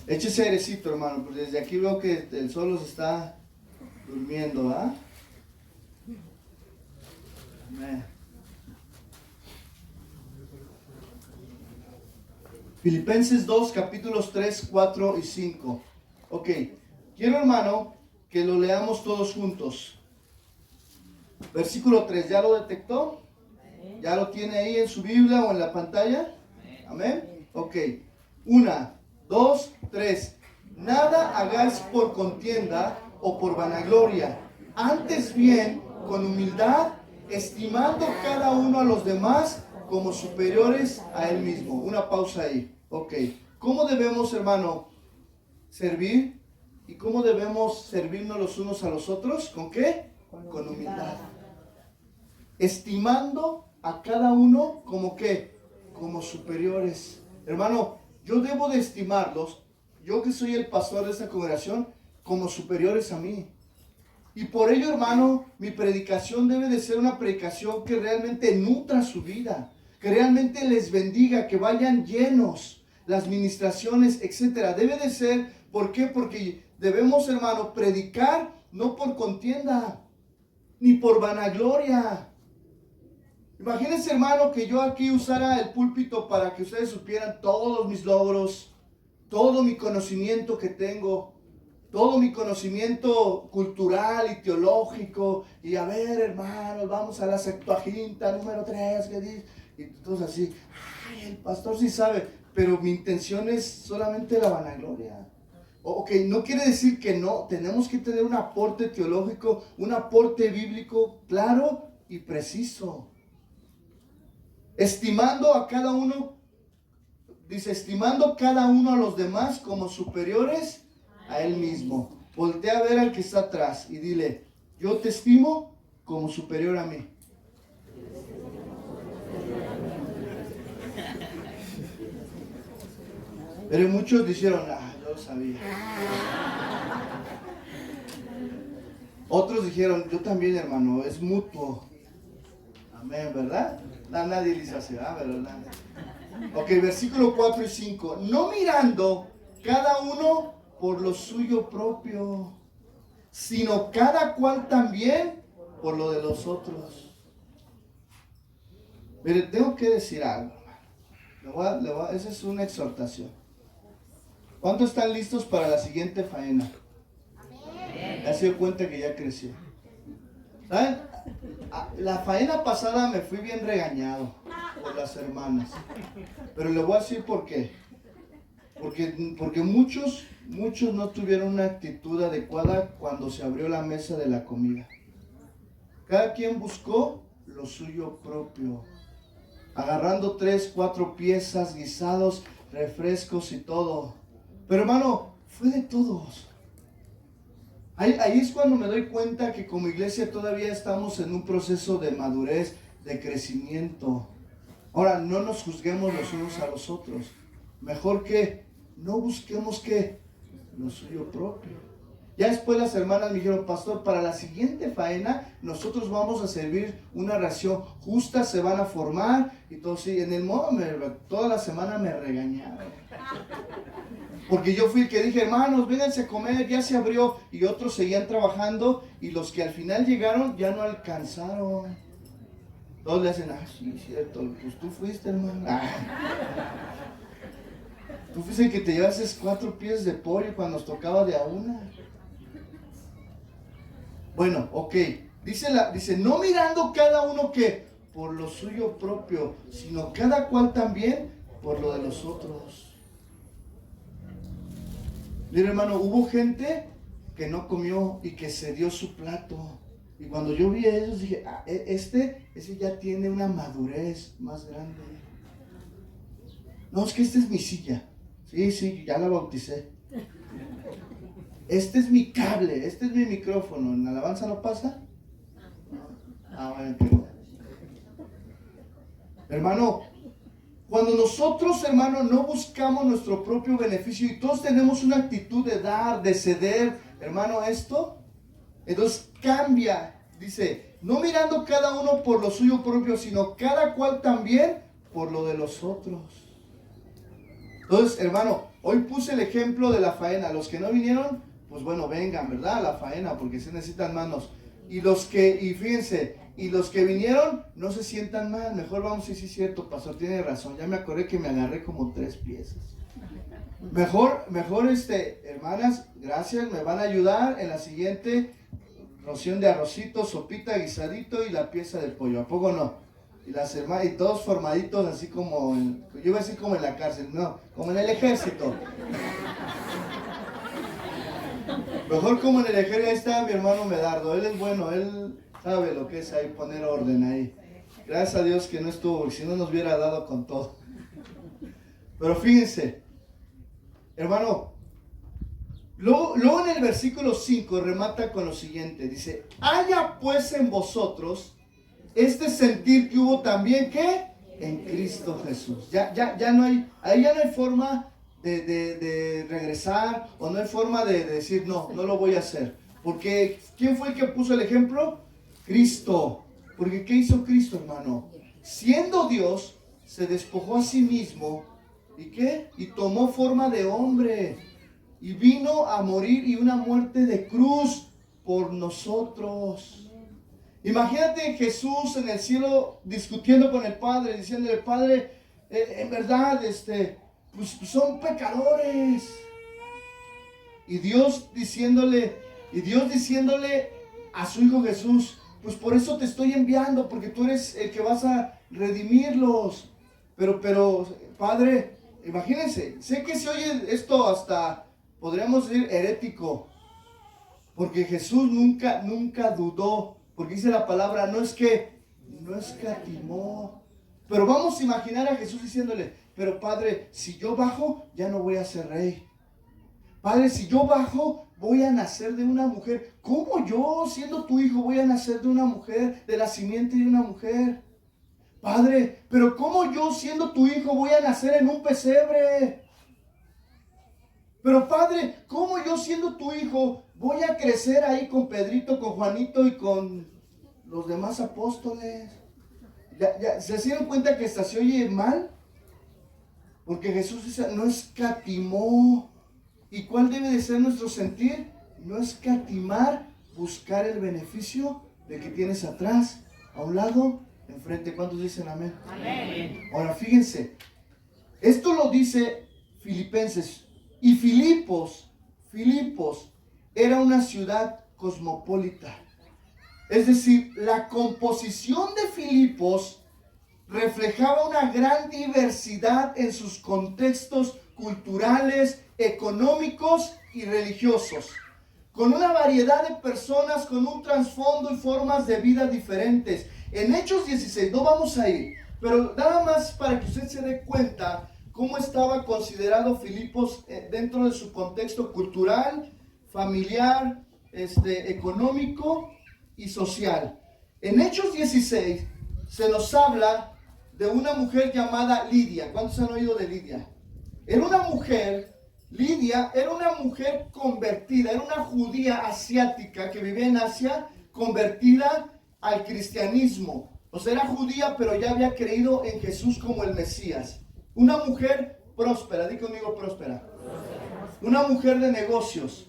Échese airecito, hermano, porque desde aquí veo que el sol los está durmiendo, ¿ah? Amén. Filipenses 2, capítulos 3, 4 y 5. Ok, quiero, hermano, que lo leamos todos juntos. Versículo 3, ¿ya lo detectó? ¿Ya lo tiene ahí en su Biblia o en la pantalla? Amén. Ok, 1, 2, 3. Nada hagáis por contienda o por vanagloria, antes bien con humildad, estimando cada uno a los demás como superiores a él mismo. Una pausa ahí. Ok, ¿cómo debemos, hermano, servir? ¿Y cómo debemos servirnos los unos a los otros? ¿Con qué? Con humildad. Estimando a cada uno como qué? Como superiores. Hermano, yo debo de estimarlos, yo que soy el pastor de esta congregación, como superiores a mí. Y por ello, hermano, mi predicación debe de ser una predicación que realmente nutra su vida, que realmente les bendiga, que vayan llenos las ministraciones, etcétera. Debe de ser, ¿por qué? Porque debemos, hermano, predicar no por contienda, ni por vanagloria. Imagínense, hermano, que yo aquí usara el púlpito para que ustedes supieran todos mis logros, todo mi conocimiento que tengo, todo mi conocimiento cultural y teológico, y a ver, hermanos, vamos a la Septuaginta número 3, que dice, y todos así, ay, el pastor sí sabe, pero mi intención es solamente la vanagloria. Ok, no quiere decir que no, tenemos que tener un aporte teológico, un aporte bíblico claro y preciso. Estimando a cada uno, dice, estimando cada uno a los demás como superiores a él mismo. Voltea a ver al que está atrás y dile, yo te estimo como superior a mí. Pero muchos dijeron, yo lo sabía. Otros dijeron, yo también, hermano, es mutuo. Amén, ¿verdad? Nadie dice así, ¿verdad? Ok, versículo 4 y 5. No mirando cada uno por lo suyo propio, sino cada cual también por lo de los otros. Mire, tengo que decir algo. Esa es una exhortación. ¿Cuántos están listos para la siguiente faena? Ya se dio cuenta que ya creció. ¿Saben? La faena pasada me fui bien regañado por las hermanas. Pero le voy a decir por qué. Porque muchos no tuvieron una actitud adecuada cuando se abrió la mesa de la comida. Cada quien buscó lo suyo propio, agarrando 3, 4 piezas, guisados, refrescos y todo. Pero hermano, fue de todos. Ahí es cuando me doy cuenta que como iglesia todavía estamos en un proceso de madurez, de crecimiento. Ahora, no nos juzguemos los unos a los otros. Mejor que no busquemos que lo suyo propio. Ya después las hermanas me dijeron, pastor, para la siguiente faena nosotros vamos a servir una ración justa, se van a formar y todo así. En el modo, toda la semana me regañaron. Porque yo fui el que dije, hermanos, vénganse a comer, ya se abrió. Y otros seguían trabajando y los que al final llegaron ya no alcanzaron. Todos le hacen, sí, cierto, pues tú fuiste, hermano. Tú fuiste el que te llevaste 4 pies de pollo cuando nos tocaba de a una. Bueno, ok. Dice, no mirando cada uno que por lo suyo propio, sino cada cual también por lo de los otros. Mira, hermano, hubo gente que no comió y que se dio su plato. Y cuando yo vi a ellos dije, ese ya tiene una madurez más grande. No, es que esta es mi silla. Sí, ya la bauticé. Este es mi cable, este es mi micrófono. ¿En alabanza no pasa? Bueno, pero... Hermano, cuando nosotros, hermano, no buscamos nuestro propio beneficio y todos tenemos una actitud de dar, de ceder, hermano, entonces cambia. Dice, no mirando cada uno por lo suyo propio, sino cada cual también por lo de los otros. Entonces, hermano, hoy puse el ejemplo de la faena. Los que no vinieron, pues bueno, vengan, ¿verdad? A la faena, porque se necesitan manos. Y fíjense, y los que vinieron, no se sientan mal. Mejor vamos, sí, cierto, pastor, tiene razón. Ya me acordé que me agarré como 3 piezas. Mejor, hermanas, gracias, me van a ayudar en la siguiente ración de arrocito, sopita, guisadito y la pieza de pollo. ¿A poco no? Y las hermanas, y todos formaditos así como, yo iba a decir como en la cárcel, no, como en el ejército. Mejor como en el ejército. Ahí está mi hermano Medardo, él es bueno, él sabe lo que es ahí, poner orden ahí. Gracias a Dios que no estuvo, porque si no nos hubiera dado con todo. Pero fíjense, hermano, luego en el versículo 5 remata con lo siguiente, dice, haya pues en vosotros este sentir que hubo también, ¿qué? En Cristo Jesús. Ya no hay, ahí ya no hay forma de regresar, o no hay forma de decir, no lo voy a hacer. Porque, ¿quién fue el que puso el ejemplo? Cristo. Porque, ¿qué hizo Cristo, hermano? Siendo Dios, se despojó a sí mismo, ¿y qué? Y tomó forma de hombre, y vino a morir, y una muerte de cruz por nosotros. Imagínate Jesús en el cielo discutiendo con el Padre, diciéndole, Padre, en verdad, pues son pecadores. Y Dios diciéndole a su Hijo Jesús, pues por eso te estoy enviando, porque tú eres el que vas a redimirlos. Pero, Padre, imagínense, sé que se oye esto hasta, podríamos decir, herético, porque Jesús nunca dudó, porque dice la palabra, no escatimó. Pero vamos a imaginar a Jesús diciéndole, pero Padre, si yo bajo, ya no voy a ser rey. Padre, si yo bajo, voy a nacer de una mujer. ¿Cómo yo, siendo tu hijo, voy a nacer de una mujer, de la simiente de una mujer? Padre, pero ¿cómo yo, siendo tu hijo, voy a nacer en un pesebre? Pero Padre, ¿cómo yo, siendo tu hijo, voy a crecer ahí con Pedrito, con Juanito y con los demás apóstoles? ¿Ya se dieron cuenta que esta se oye mal? Porque Jesús dice, no escatimó. ¿Y cuál debe de ser nuestro sentir? No escatimar, buscar el beneficio de que tienes atrás, a un lado, enfrente. ¿Cuántos dicen amén? Amén. Ahora fíjense, esto lo dice Filipenses. Y Filipos era una ciudad cosmopolita. Es decir, la composición de Filipos reflejaba una gran diversidad en sus contextos culturales, económicos y religiosos, con una variedad de personas con un trasfondo y formas de vida diferentes. En Hechos 16, no vamos a ir, pero nada más para que usted se dé cuenta cómo estaba considerado Filipos dentro de su contexto cultural, familiar, económico y social. En Hechos 16 se nos habla de una mujer llamada Lidia. ¿Cuántos han oído de Lidia? Era una mujer, Lidia era una mujer convertida, era una judía asiática que vivía en Asia, convertida al cristianismo. O sea, era judía, pero ya había creído en Jesús como el Mesías. Una mujer próspera, di conmigo próspera. Una mujer de negocios.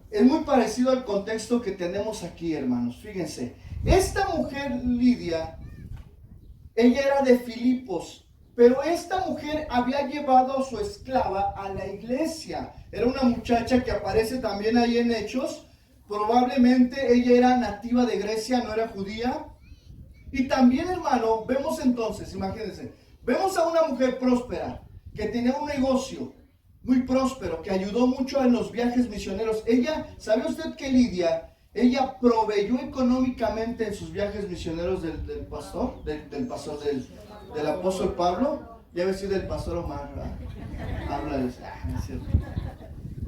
Es muy parecido al contexto que tenemos aquí, hermanos. Fíjense, esta mujer Lidia, ella era de Filipos, pero esta mujer había llevado a su esclava a la iglesia. Era una muchacha que aparece también ahí en Hechos. Probablemente ella era nativa de Grecia, no era judía. Y también, hermano, vemos entonces, imagínense, vemos a una mujer próspera que tenía un negocio muy próspero, que ayudó mucho en los viajes misioneros. Ella, ¿sabe usted que Lidia, ella proveyó económicamente en sus viajes misioneros del apóstol Pablo? Ya ves si del pastor Omar, ¿verdad? Habla de eso. No es cierto.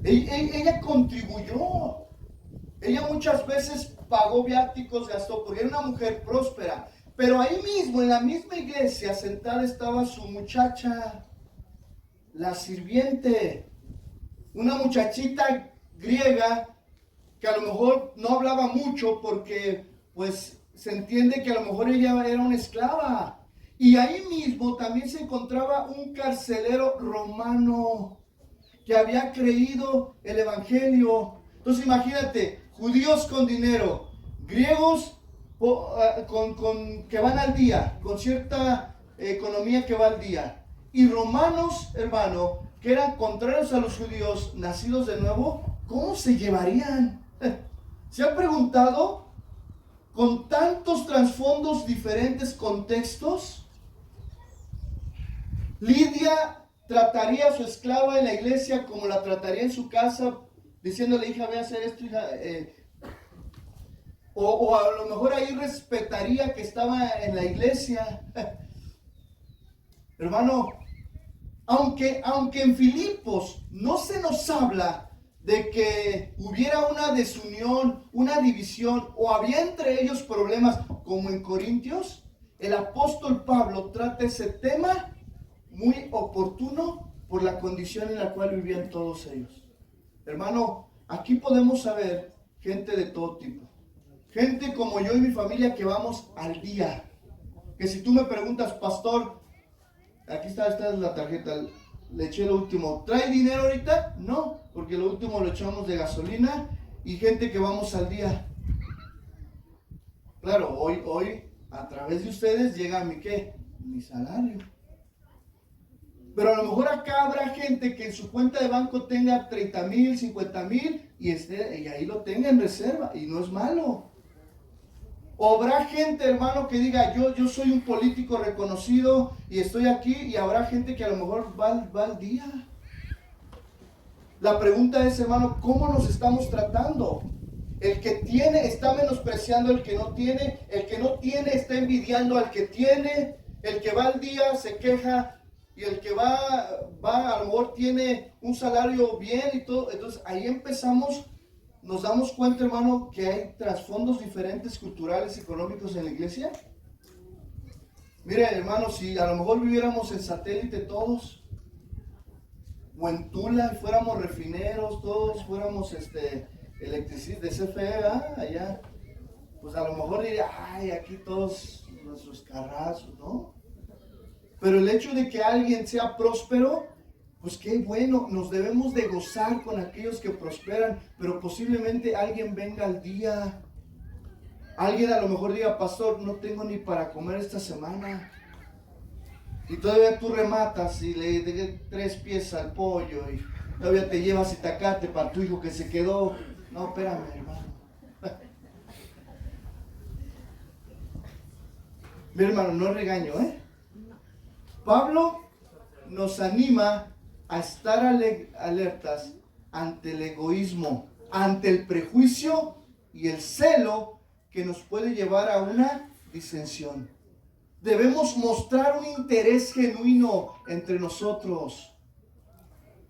Ella contribuyó. Ella muchas veces pagó viáticos, gastó, porque era una mujer próspera. Pero ahí mismo, en la misma iglesia, sentada estaba su muchacha, la sirviente, una muchachita griega que a lo mejor no hablaba mucho porque pues se entiende que a lo mejor ella era una esclava. Y ahí mismo también se encontraba un carcelero romano que había creído el evangelio. Entonces imagínate, judíos con dinero, griegos que van al día, con cierta economía que va al día, y romanos, hermano, que eran contrarios a los judíos, nacidos de nuevo. ¿Cómo se llevarían? ¿Se han preguntado? Con tantos trasfondos, diferentes contextos, Lidia trataría a su esclava en la iglesia como la trataría en su casa, diciéndole, hija, ve a hacer esto, hija. O a lo mejor ahí respetaría que estaba en la iglesia. Hermano, aunque en Filipos no se nos habla de que hubiera una desunión, una división, o había entre ellos problemas como en Corintios, el apóstol Pablo trata ese tema muy oportuno por la condición en la cual vivían todos ellos. Hermano, aquí podemos saber gente de todo tipo. Gente como yo y mi familia que vamos al día. Que si tú me preguntas, pastor, aquí esta es la tarjeta, le eché lo último. ¿Trae dinero ahorita? No, porque lo último lo echamos de gasolina. Y gente que vamos al día. Claro, hoy a través de ustedes llega mi salario. Pero a lo mejor acá habrá gente que en su cuenta de banco tenga 30,000, 50,000 y ahí lo tenga en reserva, y no es malo. O habrá gente, hermano, que diga, yo soy un político reconocido y estoy aquí, y habrá gente que a lo mejor va al día. La pregunta es, hermano, ¿cómo nos estamos tratando? El que tiene está menospreciando al que no tiene, el que no tiene está envidiando al que tiene, el que va al día se queja, y el que va a lo mejor tiene un salario bien y todo. Entonces ahí nos damos cuenta, hermano, que hay trasfondos diferentes, culturales, económicos en la iglesia. Mire, hermano, si a lo mejor viviéramos en satélite todos, o en Tula, y fuéramos refineros, todos fuéramos electricistas de CFE, allá, pues a lo mejor diría, ay, aquí todos nuestros carrazos, ¿no? Pero el hecho de que alguien sea próspero, pues qué bueno, nos debemos de gozar con aquellos que prosperan, pero posiblemente alguien venga al día. Alguien a lo mejor diga, pastor, no tengo ni para comer esta semana. Y todavía tú rematas y le das 3 piezas al pollo y todavía te llevas itacate para tu hijo que se quedó. No, espérame, hermano. Mi hermano, no regaño, Pablo nos anima a estar alertas ante el egoísmo, ante el prejuicio y el celo que nos puede llevar a una disensión. Debemos mostrar un interés genuino entre nosotros.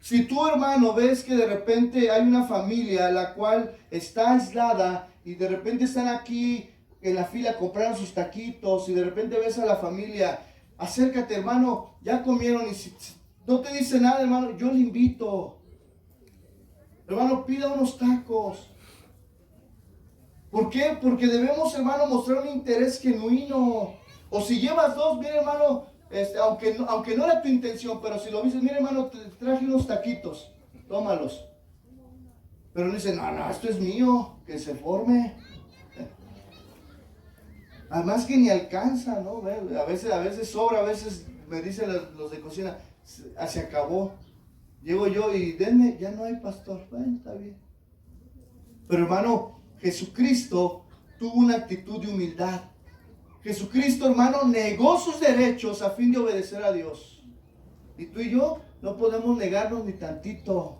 Si tú, hermano, ves que de repente hay una familia la cual está aislada y de repente están aquí en la fila, compraron sus taquitos y de repente ves a la familia, acércate, hermano, ya comieron y si no te dice nada, hermano, yo le invito. Hermano, pida unos tacos. ¿Por qué? Porque debemos, hermano, mostrar un interés genuino. O si llevas dos, mira, hermano, aunque no era tu intención, pero si lo dices, mira, hermano, te traje unos taquitos, tómalos. Pero no dice, no, esto es mío, que se forme. Además que ni alcanza, ¿no? A veces sobra, a veces me dicen los de cocina, se acabó. Llego yo y denme, ya no hay, pastor. Bueno, está bien. Pero hermano, Jesucristo tuvo una actitud de humildad. Jesucristo, hermano, negó sus derechos a fin de obedecer a Dios. Y tú y yo no podemos negarnos ni tantito.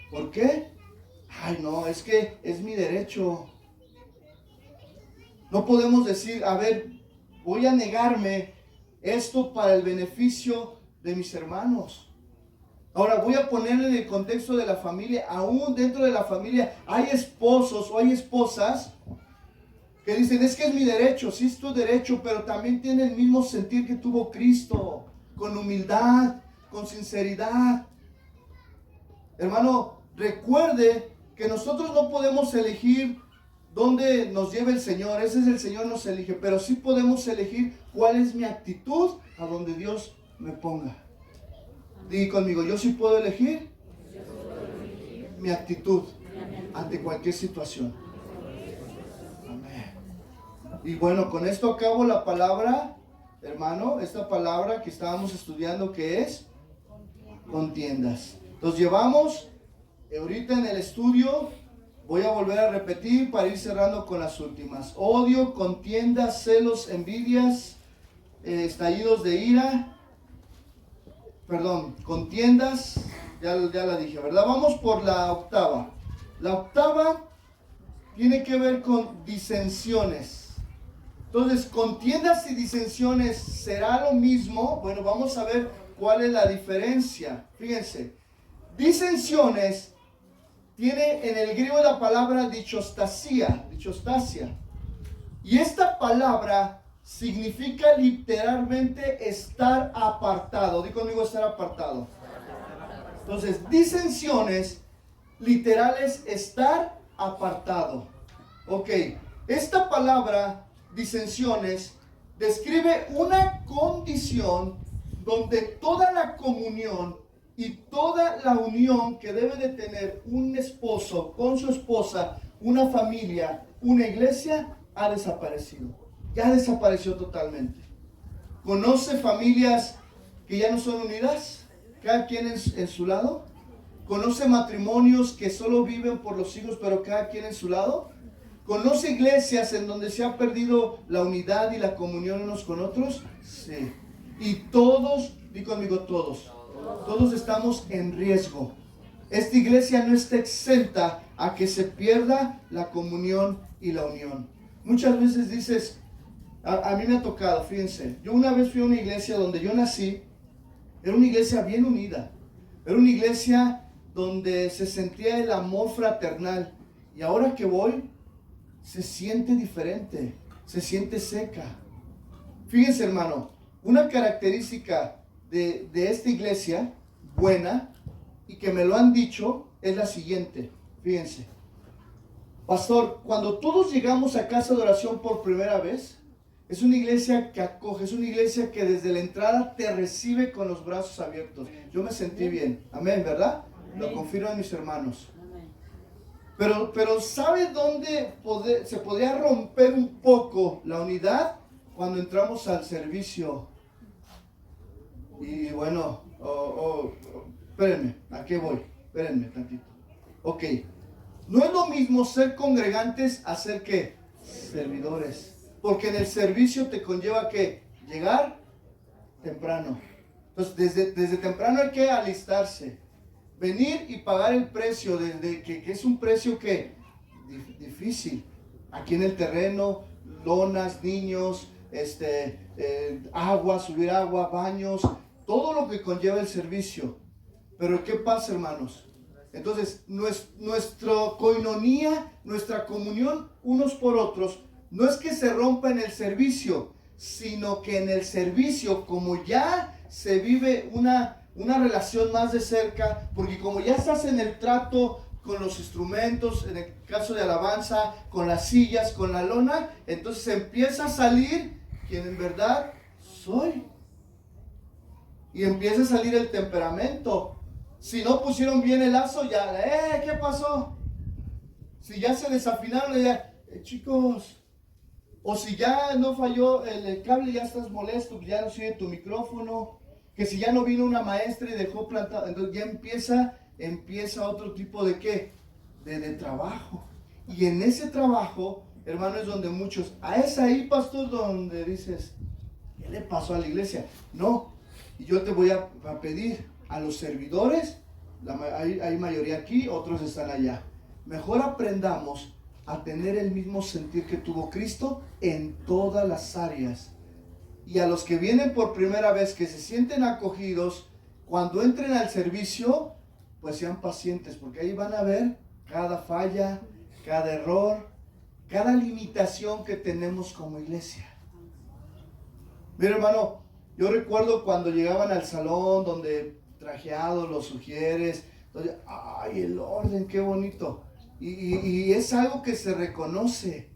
¿Por qué? Ay, no, es que es mi derecho. No podemos decir, a ver, voy a negarme esto para el beneficio de mis hermanos. Ahora voy a ponerle en el contexto de la familia. Aún dentro de la familia hay esposos o hay esposas que dicen, es que es mi derecho, sí es tu derecho, pero también tiene el mismo sentir que tuvo Cristo, con humildad, con sinceridad. Hermano, recuerde que nosotros no podemos elegir dónde nos lleve el Señor. Ese es el Señor nos elige, pero sí podemos elegir cuál es mi actitud a donde Dios me ponga. Diga conmigo, yo sí puedo elegir mi actitud ante cualquier situación. Amén. Y bueno, con esto acabo la palabra, hermano, esta palabra que estábamos estudiando, que es contiendas. Nos llevamos ahorita en el estudio, voy a volver a repetir para ir cerrando con las últimas. Odio, contiendas, celos, envidias, estallidos de ira. Perdón, contiendas, ya la dije, ¿verdad? Vamos por la octava. La octava tiene que ver con disensiones. Entonces, contiendas y disensiones, ¿será lo mismo? Bueno, vamos a ver cuál es la diferencia. Fíjense, disensiones tiene en el griego la palabra dichostasia. Y esta palabra significa literalmente estar apartado. Di conmigo, estar apartado. Entonces, disensiones literales, estar apartado. Ok, esta palabra disensiones describe una condición donde toda la comunión y toda la unión que debe de tener un esposo con su esposa, una familia, una iglesia, ha desaparecido. Ya desapareció totalmente. ¿Conoce familias que ya no son unidas? Cada quien en su lado. ¿Conoce matrimonios que solo viven por los hijos, pero cada quien en su lado? ¿Conoce iglesias en donde se ha perdido la unidad y la comunión unos con otros? Sí. Y todos, di conmigo todos estamos en riesgo. Esta iglesia no está exenta a que se pierda la comunión y la unión. Muchas veces dices, a mí me ha tocado, fíjense, yo una vez fui a una iglesia donde yo nací, era una iglesia bien unida, era una iglesia donde se sentía el amor fraternal, y ahora que voy, se siente diferente, se siente seca. Fíjense, hermano, una característica de esta iglesia buena, y que me lo han dicho, es la siguiente. Fíjense, pastor, cuando todos llegamos a casa de oración por primera vez, es una iglesia que acoge, es una iglesia que desde la entrada te recibe con los brazos abiertos. Yo me sentí bien, amén, ¿verdad? Lo confirman mis hermanos. Pero ¿sabe dónde se podría romper un poco la unidad? Cuando entramos al servicio. Y bueno, espérenme, ¿a qué voy? Espérenme tantito. Ok, no es lo mismo ser congregantes a ser ¿qué? Servidores. Porque en el servicio te conlleva que llegar temprano. Entonces, desde temprano hay que alistarse. Venir y pagar el precio, que es un precio que difícil. Aquí en el terreno, lonas, niños, agua, subir agua, baños, todo lo que conlleva el servicio. Pero ¿qué pasa, hermanos? Entonces, nuestra koinonía, nuestra comunión unos por otros, no es que se rompa en el servicio, sino que en el servicio, como ya se vive una relación más de cerca, porque como ya estás en el trato con los instrumentos, en el caso de alabanza, con las sillas, con la lona, entonces empieza a salir quien en verdad soy. Y empieza a salir el temperamento. Si no pusieron bien el lazo, ya, ¿qué pasó? Si ya se desafinaron, ya, chicos. O si ya no falló el cable, ya estás molesto, ya no sirve tu micrófono. Que si ya no vino una maestra y dejó plantado, entonces ya empieza otro tipo de ¿qué? De trabajo. Y en ese trabajo, hermano, es donde muchos, es ahí, pastor, donde dices, ¿qué le pasó a la iglesia? No, y yo te voy a pedir a los servidores, hay mayoría aquí, otros están allá. Mejor aprendamos a tener el mismo sentir que tuvo Cristo en todas las áreas. Y a los que vienen por primera vez, que se sienten acogidos, cuando entren al servicio, pues sean pacientes, porque ahí van a ver cada falla, cada error, cada limitación que tenemos como iglesia. Mira, hermano, yo recuerdo cuando llegaban al salón donde trajeados los sugieres, entonces, ¡ay, el orden, qué bonito! Y es algo que se reconoce.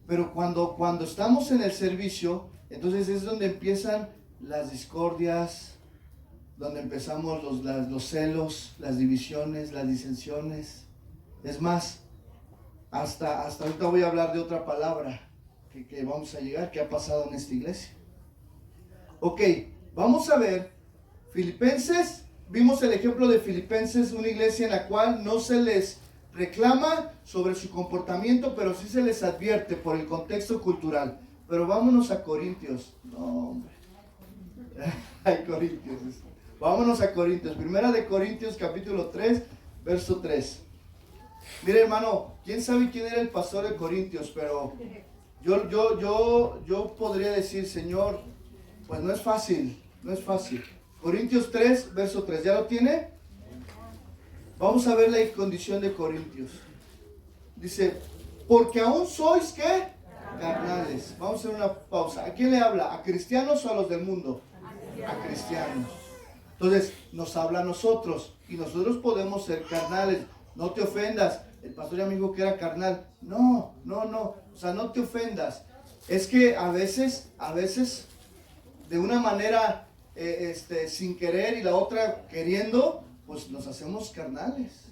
Pero cuando estamos en el servicio, entonces es donde empiezan las discordias, donde empezamos los celos, las divisiones, las disensiones. Es más, hasta ahorita voy a hablar de otra palabra que vamos a llegar, que ha pasado en esta iglesia. Ok, vamos a ver Filipenses. Vimos el ejemplo de Filipenses, una iglesia en la cual no se les reclama sobre su comportamiento, pero sí se les advierte por el contexto cultural. Pero vámonos a Corintios. No, hombre. Ay, Corintios. Vámonos a Corintios. Primera de Corintios, capítulo 3, verso 3. Mire, hermano, quién sabe quién era el pastor de Corintios, pero yo podría decir, Señor, pues no es fácil. Corintios 3, verso 3. ¿Ya lo tiene? Vamos a ver la condición de Corintios. Dice, porque aún sois, ¿qué? Carnales. Vamos a hacer una pausa. ¿A quién le habla? ¿A cristianos o a los del mundo? A cristianos. Entonces, nos habla a nosotros. Y nosotros podemos ser carnales. No te ofendas. El pastor ya me dijo que era carnal. No. O sea, no te ofendas. Es que a veces, de una manera sin querer y la otra queriendo, pues nos hacemos carnales.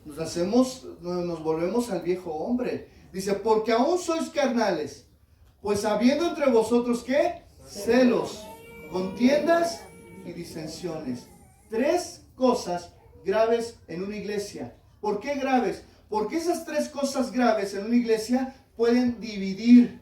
Nos volvemos al viejo hombre. Dice, porque aún sois carnales, pues habiendo entre vosotros, ¿qué? Celos, contiendas y disensiones. 3 cosas graves en una iglesia. ¿Por qué graves? Porque esas 3 cosas graves en una iglesia pueden dividir,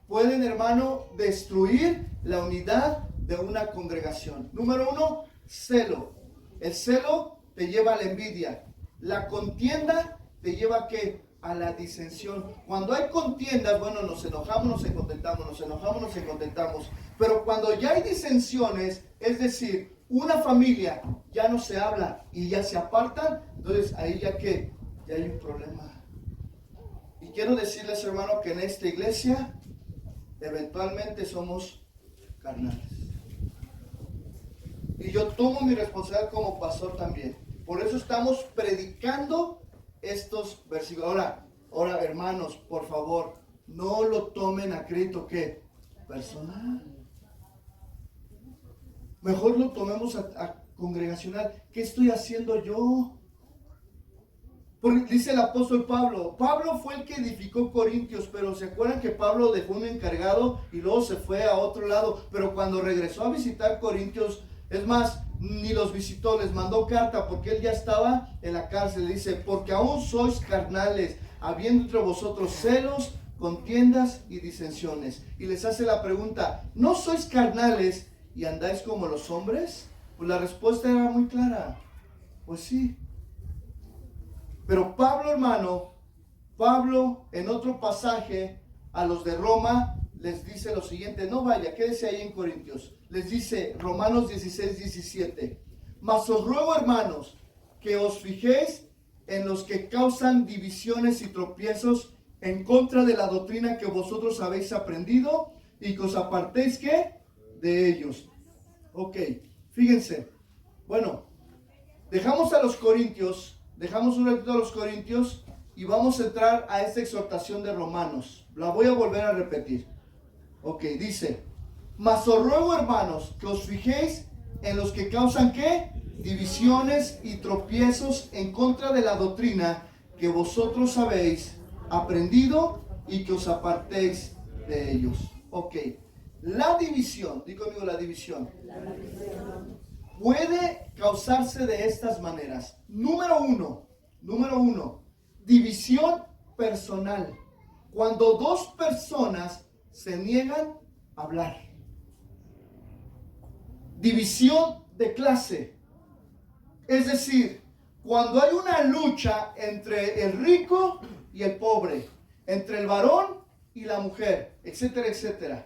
pueden, hermano, destruir la unidad de una congregación. Número 1, celo. El celo te lleva a la envidia. La contienda te lleva a ¿qué? A la disensión. Cuando hay contiendas, bueno, nos enojamos, nos contentamos. Pero cuando ya hay disensiones, es decir, una familia ya no se habla y ya se apartan, entonces ahí ya ¿qué? Ya hay un problema. Y quiero decirles, hermano, que en esta iglesia eventualmente somos carnales. Y yo tomo mi responsabilidad como pastor también. Por eso estamos predicando estos versículos. Ahora, hermanos, por favor, no lo tomen a crédito que personal. Mejor lo tomemos a congregacional. ¿Qué estoy haciendo yo? Porque dice el apóstol Pablo fue el que edificó Corintios, pero ¿se acuerdan que Pablo dejó un encargado y luego se fue a otro lado? Pero cuando regresó a visitar Corintios, es más, ni los visitó, les mandó carta porque él ya estaba en la cárcel. Dice, porque aún sois carnales, habiendo entre vosotros celos, contiendas y disensiones. Y les hace la pregunta, ¿no sois carnales y andáis como los hombres? Pues la respuesta era muy clara, pues sí. Pero Pablo, hermano, en otro pasaje a los de Roma les dice lo siguiente, no vaya, quédese ahí en Corintios. Les dice Romanos 16, 17, Mas os ruego, hermanos, que os fijéis en los que causan divisiones y tropiezos en contra de la doctrina que vosotros habéis aprendido y que os apartéis, ¿qué? De ellos. Ok, fíjense. Bueno, dejamos un ratito a los Corintios y vamos a entrar a esta exhortación de Romanos. La voy a volver a repetir. Ok, dice: mas os ruego, hermanos, que os fijéis en los que causan, ¿qué? Divisiones y tropiezos en contra de la doctrina que vosotros habéis aprendido y que os apartéis de ellos. Ok, la división, digo conmigo, la división puede causarse de estas maneras. Número uno, división personal. Cuando dos personas se niegan a hablar. División de clase. Es decir, cuando hay una lucha entre el rico y el pobre, entre el varón y la mujer, etcétera, etcétera.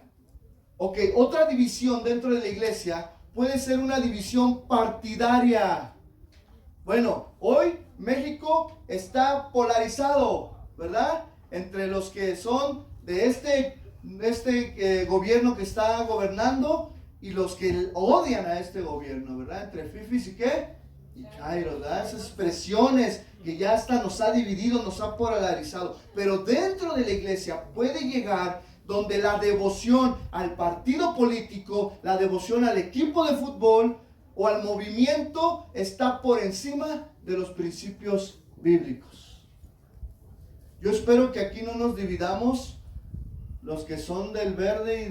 Ok, otra división dentro de la iglesia puede ser una división partidaria. Bueno, hoy México está polarizado, ¿verdad? Entre los que son de este gobierno que está gobernando y los que odian a este gobierno, ¿verdad? Entre fifis y qué, y Cairo, ¿verdad? Esas expresiones que ya hasta nos ha dividido, nos ha polarizado. Pero dentro de la iglesia puede llegar donde la devoción al partido político, la devoción al equipo de fútbol o al movimiento está por encima de los principios bíblicos. Yo espero que aquí no nos dividamos los que son del verde y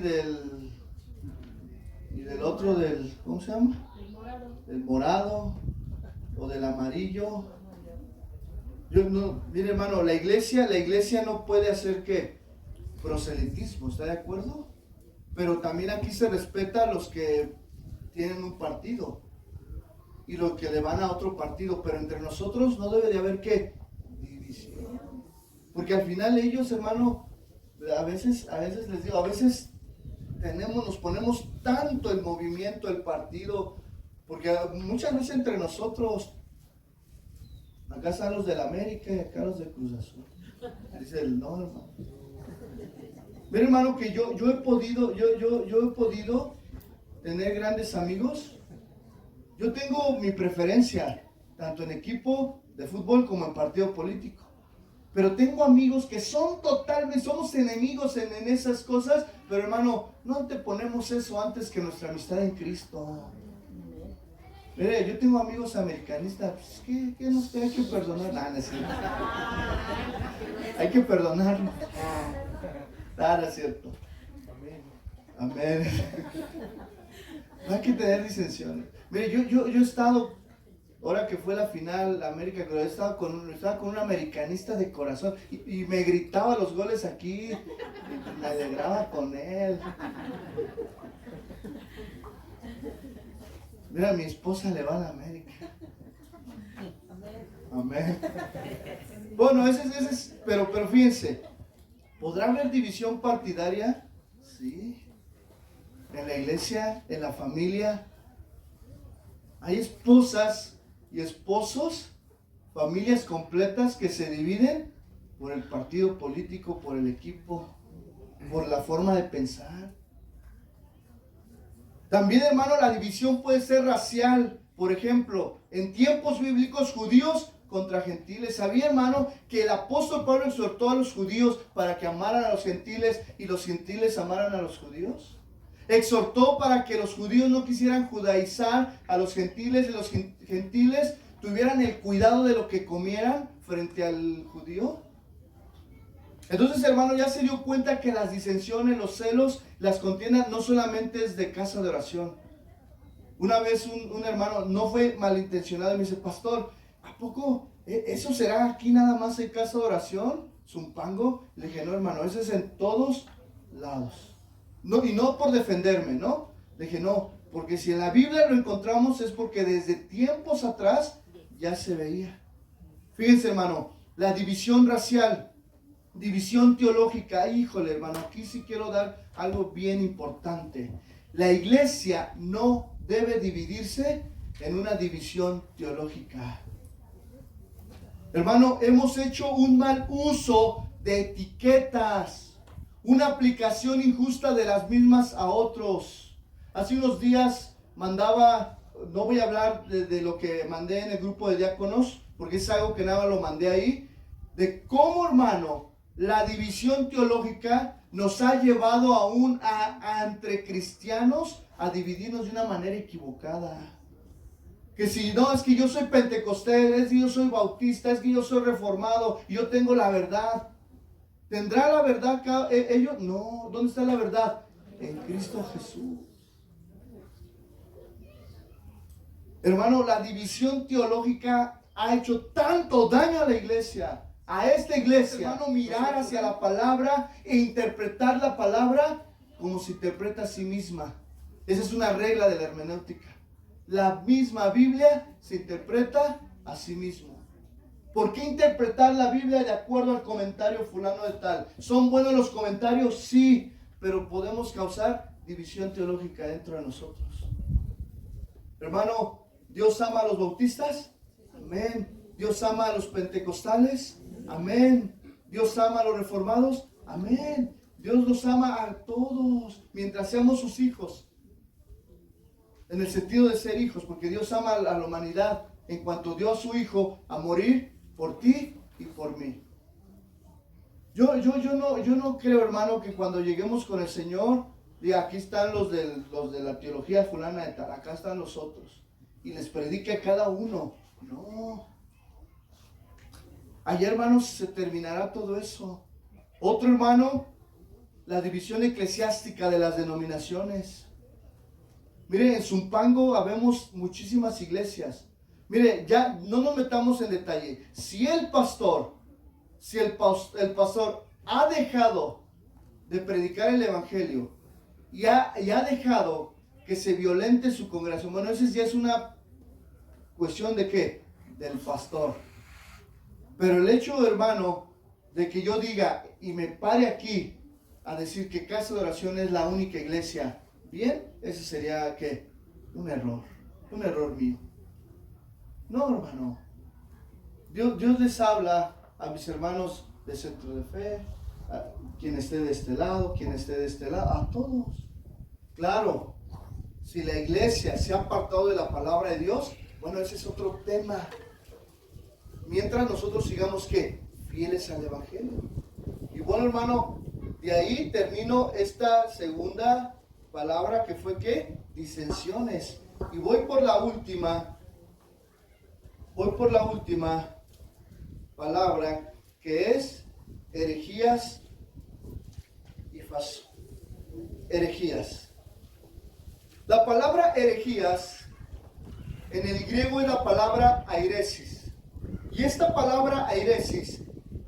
del otro, del, ¿cómo se llama? Del morado o del amarillo. Mire, hermano, la iglesia no puede hacer ¿qué? Proselitismo, ¿está de acuerdo? Pero también aquí se respeta a los que tienen un partido y los que le van a otro partido, pero entre nosotros no debe de haber ¿qué? División. Porque al final ellos, hermano, a veces les digo, a veces nos ponemos tanto el movimiento, el partido, porque muchas veces entre nosotros, acá están los del América y acá los de Cruz Azul. Dice el no, hermano. Mira, hermano, que yo he podido tener grandes amigos. Yo tengo mi preferencia, tanto en equipo de fútbol como en partido político. Pero tengo amigos que son totalmente, somos enemigos en esas cosas, pero hermano, no anteponemos eso antes que nuestra amistad en Cristo. Mire, yo tengo amigos americanistas, pues, ¿qué nos hay que perdonar? No es cierto. Hay que perdonarnos. No es cierto. Amén. No hay que tener disensiones. Mire, yo he estado, ahora que fue la final América, pero estaba con un americanista de corazón y me gritaba los goles aquí, me alegraba con él. Mira, mi esposa le va a la América. Amén. Bueno, pero fíjense, ¿podrá haber división partidaria? Sí. En la iglesia, en la familia. Hay esposas y esposos, familias completas que se dividen por el partido político, por el equipo, por la forma de pensar. También, hermano, la división puede ser racial. Por ejemplo, en tiempos bíblicos, judíos contra gentiles. ¿Sabía, hermano, que el apóstol Pablo exhortó a los judíos para que amaran a los gentiles y los gentiles amaran a los judíos? Exhortó para que los judíos no quisieran judaizar a los gentiles y los gentiles tuvieran el cuidado de lo que comieran frente al judío. Entonces, hermano, ya se dio cuenta que las disensiones, los celos, las contiendas no solamente es de casa de oración. Una vez un hermano, no fue malintencionado, me dice: pastor, ¿a poco eso será aquí nada más en casa de oración? Zumpango. Le dije: no, hermano, eso es en todos lados. No, y no por defenderme, ¿no? Le dije: no, porque si en la Biblia lo encontramos es porque desde tiempos atrás ya se veía. Fíjense, hermano, la división racial, división teológica. Híjole, hermano, aquí sí quiero dar algo bien importante. La iglesia no debe dividirse en una división teológica. Hermano, hemos hecho un mal uso de etiquetas, una aplicación injusta de las mismas a otros. Hace unos días mandaba, no voy a hablar de lo que mandé en el grupo de diáconos, porque es algo que nada lo mandé ahí, de cómo, hermano, la división teológica nos ha llevado aún entre cristianos a dividirnos de una manera equivocada. Que si no, es que yo soy pentecostés, es que yo soy bautista, es que yo soy reformado, y yo tengo la verdad. ¿Tendrá la verdad ellos? No, ¿dónde está la verdad? En Cristo Jesús. Hermano, la división teológica ha hecho tanto daño a la iglesia, a esta iglesia. Hermano, mirar hacia la palabra e interpretar la palabra como se interpreta a sí misma. Esa es una regla de la hermenéutica. La misma Biblia se interpreta a sí misma. ¿Por qué interpretar la Biblia de acuerdo al comentario fulano de tal? ¿Son buenos los comentarios? Sí, pero podemos causar división teológica dentro de nosotros. Hermano, ¿Dios ama a los bautistas? Amén. ¿Dios ama a los pentecostales? Amén. ¿Dios ama a los reformados? Amén. Dios los ama a todos mientras seamos sus hijos. En el sentido de ser hijos, porque Dios ama a la humanidad en cuanto dio a su hijo a morir por ti y por mí. Yo no creo, hermano, que cuando lleguemos con el Señor, diga, aquí están los de la teología fulana de tal, acá están los otros, y les predique a cada uno. No. Allá, hermanos, se terminará todo eso. Otro, hermano, la división eclesiástica de las denominaciones. Mire, en Zumpango habemos muchísimas iglesias. Mire, ya no nos metamos en detalle. Si el pastor ha dejado de predicar el evangelio y ha dejado que se violente su congregación, bueno, eso ya es una cuestión de ¿qué? Del pastor. Pero el hecho, hermano, de que yo diga y me pare aquí a decir que Casa de Oración es la única iglesia, bien, ese sería ¿qué? Un error mío. No, hermano. Dios les habla a mis hermanos de Centro de Fe, a quien esté de este lado, quien esté de este lado, a todos. Claro, si la iglesia se ha apartado de la palabra de Dios, bueno, ese es otro tema. Mientras nosotros sigamos ¿qué? Fieles al evangelio. Y bueno, hermano, de ahí termino esta segunda palabra que fue ¿qué? Disensiones. Y voy por la última palabra, que es herejías y herejías. La palabra herejías en el griego es la palabra airesis. Y esta palabra airesis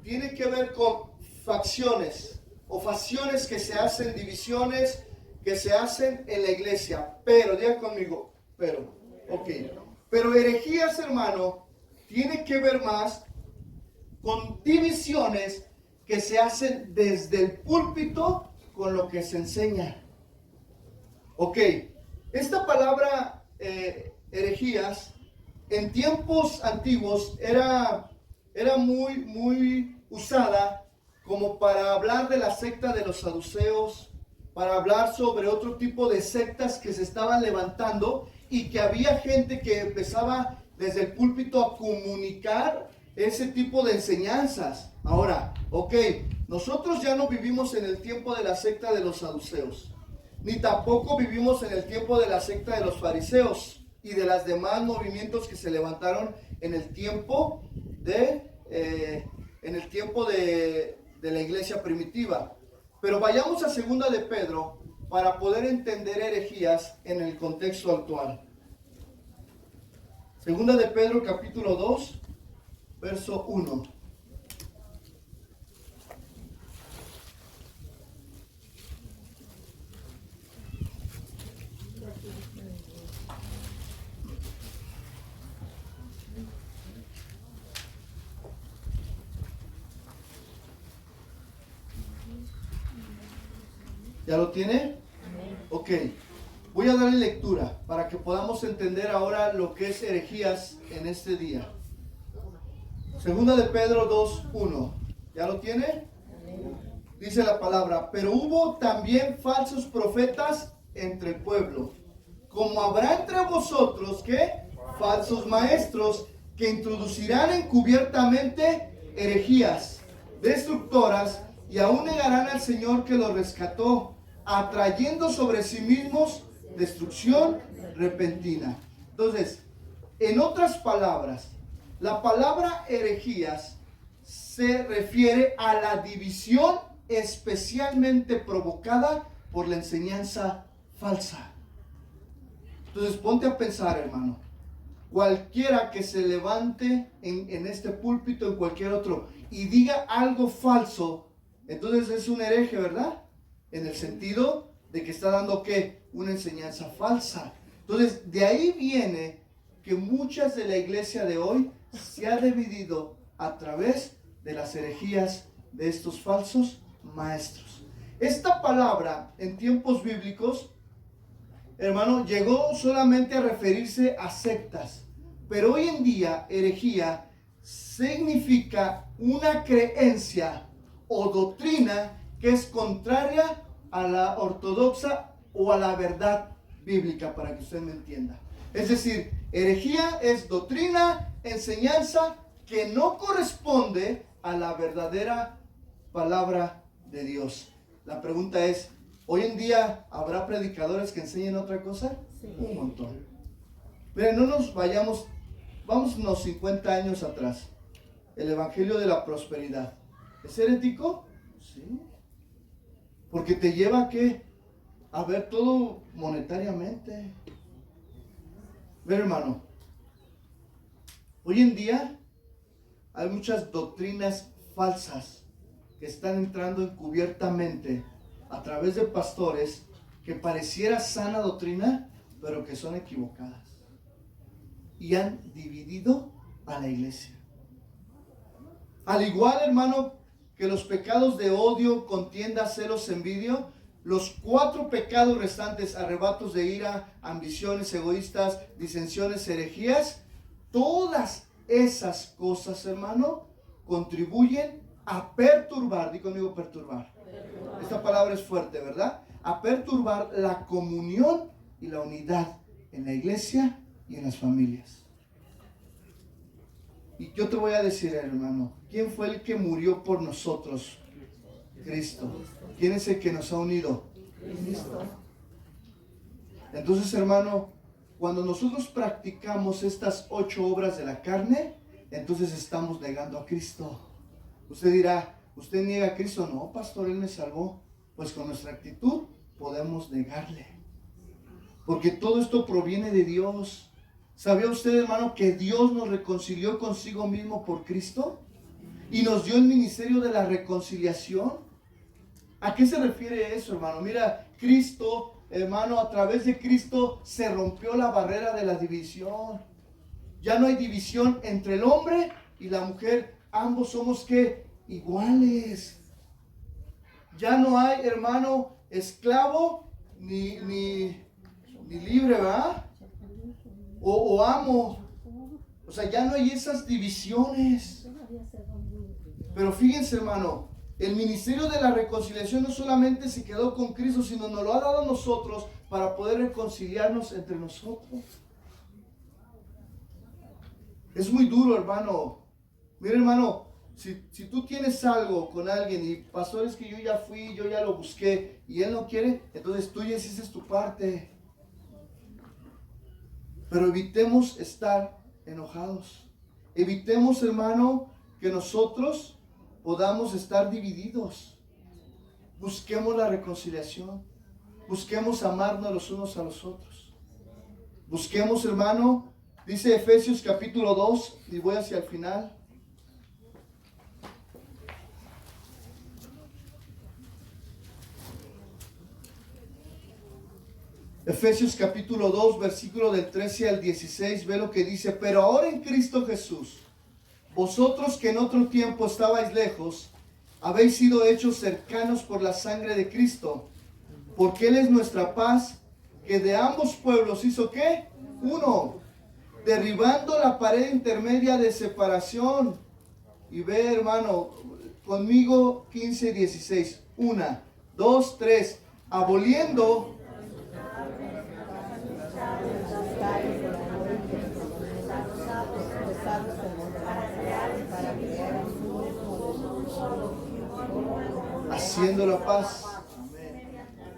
tiene que ver con facciones o facciones que se hacen, divisiones que se hacen en la iglesia. Pero, diga conmigo, pero herejías, hermano, tiene que ver más con divisiones que se hacen desde el púlpito con lo que se enseña. Esta palabra herejías en tiempos antiguos era muy usada como para hablar de la secta de los saduceos, para hablar sobre otro tipo de sectas que se estaban levantando y que había gente que empezaba desde el púlpito a comunicar ese tipo de enseñanzas. Ahora, nosotros ya no vivimos en el tiempo de la secta de los saduceos, ni tampoco vivimos en el tiempo de la secta de los fariseos y de los demás movimientos que se levantaron en el tiempo de la iglesia primitiva. Pero vayamos a segunda de Pedro para poder entender herejías en el contexto actual. Segunda de Pedro, capítulo 2, verso 1. ¿Ya lo tiene? Ok. Voy a darle lectura para que podamos entender ahora lo que es herejías en este día. Segunda de Pedro 2:1. ¿Ya lo tiene? Dice la palabra: pero hubo también falsos profetas entre el pueblo, como habrá entre vosotros, ¿qué? Falsos maestros, que introducirán encubiertamente herejías destructoras, y aún negarán al Señor que los rescató, atrayendo sobre sí mismos destrucción repentina. Entonces, en otras palabras, la palabra herejías se refiere a la división especialmente provocada por la enseñanza falsa. Entonces, ponte a pensar, hermano. Cualquiera que se levante en este púlpito, en cualquier otro, y diga algo falso, entonces es un hereje, ¿verdad? En el sentido de que está dando, ¿qué? Una enseñanza falsa. Entonces, de ahí viene que muchas de la iglesia de hoy se ha dividido a través de las herejías de estos falsos maestros. Esta palabra en tiempos bíblicos, hermano, llegó solamente a referirse a sectas, pero hoy en día herejía significa una creencia o doctrina que es contraria a la ortodoxa o a la verdad bíblica, para que usted me entienda. Es decir, herejía es doctrina, enseñanza que no corresponde a la verdadera palabra de Dios. La pregunta es, ¿hoy en día habrá predicadores que enseñen otra cosa? Sí. Un montón. Miren, no nos vayamos, vamos unos 50 años atrás. El evangelio de la prosperidad. ¿Es herético? Sí. Porque te lleva a ¿qué? A ver todo monetariamente. Ver, hermano, hoy en día hay muchas doctrinas falsas que están entrando encubiertamente a través de pastores que pareciera sana doctrina, pero que son equivocadas. Y han dividido a la iglesia. Al igual, hermano, que los pecados de odio, contienda, celos, envidia, los 4 pecados restantes, arrebatos de ira, ambiciones egoístas, disensiones, herejías, todas esas cosas, hermano, contribuyen a perturbar, di conmigo perturbar. Esta palabra es fuerte, ¿verdad? A perturbar la comunión y la unidad en la iglesia y en las familias. Y yo te voy a decir, hermano, ¿quién fue el que murió por nosotros? Cristo. ¿Quién es el que nos ha unido? Cristo. Entonces, hermano, cuando nosotros practicamos estas 8 obras de la carne, entonces estamos negando a Cristo. Usted dirá, ¿usted niega a Cristo? No, pastor, Él me salvó. Pues con nuestra actitud podemos negarle. Porque todo esto proviene de Dios. ¿Sabía usted, hermano, que Dios nos reconcilió consigo mismo por Cristo? Y nos dio el ministerio de la reconciliación. ¿A qué se refiere eso, hermano? Mira, Cristo, hermano, a través de Cristo se rompió la barrera de la división. Ya no hay división entre el hombre y la mujer. Ambos somos, ¿qué? Iguales. Ya no hay, hermano, esclavo ni libre, ¿verdad? O amo. O sea, ya no hay esas divisiones. Pero fíjense, hermano, el ministerio de la reconciliación no solamente se quedó con Cristo, sino nos lo ha dado a nosotros para poder reconciliarnos entre nosotros. Es muy duro, hermano. Mira, hermano, si tú tienes algo con alguien y pastor, es que yo ya fui, yo ya lo busqué y él no quiere, entonces tú ya hiciste tu parte. Pero evitemos estar enojados. Evitemos, hermano, que nosotros podamos estar divididos. Busquemos la reconciliación. Busquemos amarnos los unos a los otros. Busquemos, hermano, dice Efesios capítulo 2, y voy hacia el final. Efesios capítulo 2, versículo del 13 al 16, ve lo que dice: pero ahora en Cristo Jesús, vosotros que en otro tiempo estabais lejos, habéis sido hechos cercanos por la sangre de Cristo, porque Él es nuestra paz, que que de ambos pueblos hizo ¿qué? Uno, derribando la pared intermedia de separación. Y ve, hermano, conmigo 15:16. 1, 2, 3. Aboliendo haciendo la paz.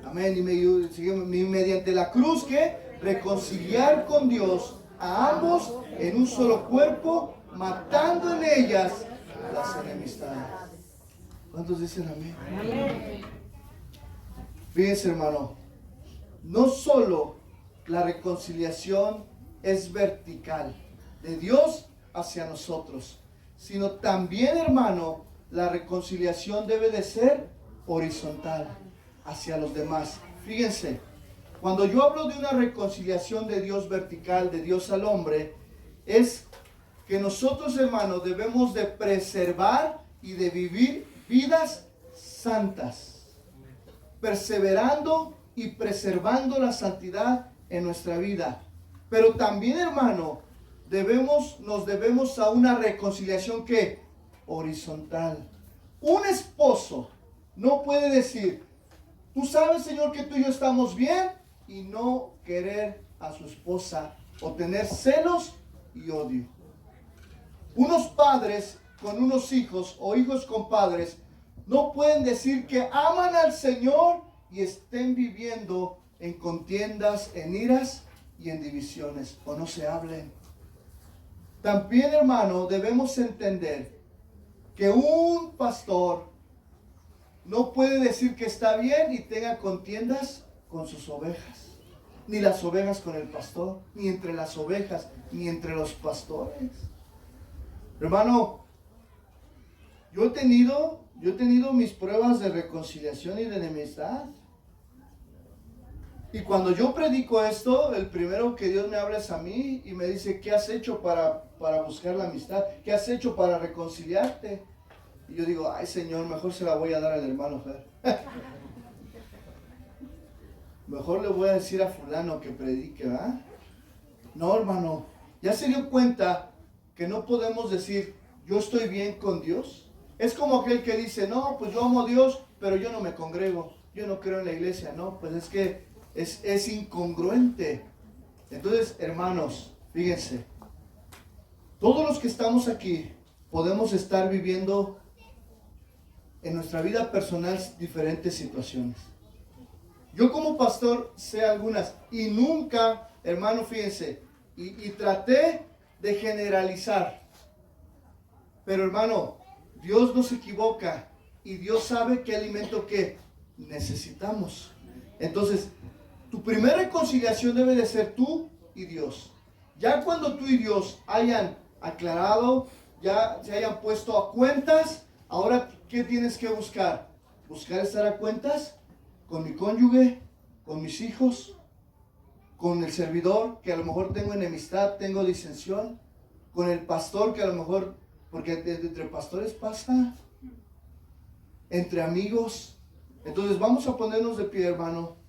Amén. Y mediante la cruz que reconciliar con Dios a ambos en un solo cuerpo, matando en ellas las enemistades. ¿Cuántos dicen amén? Amén. Fíjense, hermano, no solo la reconciliación es vertical de Dios hacia nosotros, sino también, hermano, la reconciliación debe de ser horizontal hacia los demás. Fíjense, cuando yo hablo de una reconciliación de Dios vertical, de Dios al hombre, es que nosotros, hermanos, debemos de preservar y de vivir vidas santas, perseverando y preservando la santidad en nuestra vida. Pero también, hermano, nos debemos a una reconciliación que horizontal. Un esposo no puede decir, tú sabes, Señor, que tú y yo estamos bien, y no querer a su esposa o tener celos y odio. Unos padres con unos hijos o hijos con padres no pueden decir que aman al Señor y estén viviendo en contiendas, en iras y en divisiones, o no se hablen. También, hermano, debemos entender que un pastor no puede decir que está bien y tenga contiendas con sus ovejas, ni las ovejas con el pastor, ni entre las ovejas, ni entre los pastores. Hermano, yo he tenido mis pruebas de reconciliación y de enemistad. Y cuando yo predico esto, el primero que Dios me habla es a mí y me dice, ¿qué has hecho para buscar la amistad? ¿Qué has hecho para reconciliarte? Y yo digo, ay, Señor, mejor se la voy a dar al hermano Fer. Mejor le voy a decir a fulano que predique, ¿verdad? No, hermano, ya se dio cuenta que no podemos decir, yo estoy bien con Dios. Es como aquel que dice, no, pues yo amo a Dios, pero yo no me congrego, yo no creo en la iglesia. No, pues es que es incongruente. Entonces, hermanos, fíjense, todos los que estamos aquí podemos estar viviendo en nuestra vida personal diferentes situaciones. Yo como pastor sé algunas y nunca, hermano, fíjense, y traté de generalizar. Pero, hermano, Dios no se equivoca y Dios sabe qué alimento que necesitamos. Entonces, tu primera reconciliación debe de ser tú y Dios. Ya cuando tú y Dios hayan aclarado, ya se hayan puesto a cuentas, ahora, ¿qué tienes que buscar? Buscar estar a cuentas con mi cónyuge, con mis hijos, con el servidor, que a lo mejor tengo enemistad, tengo disensión, con el pastor, que a lo mejor, porque entre pastores pasa, entre amigos. Entonces vamos a ponernos de pie, hermano.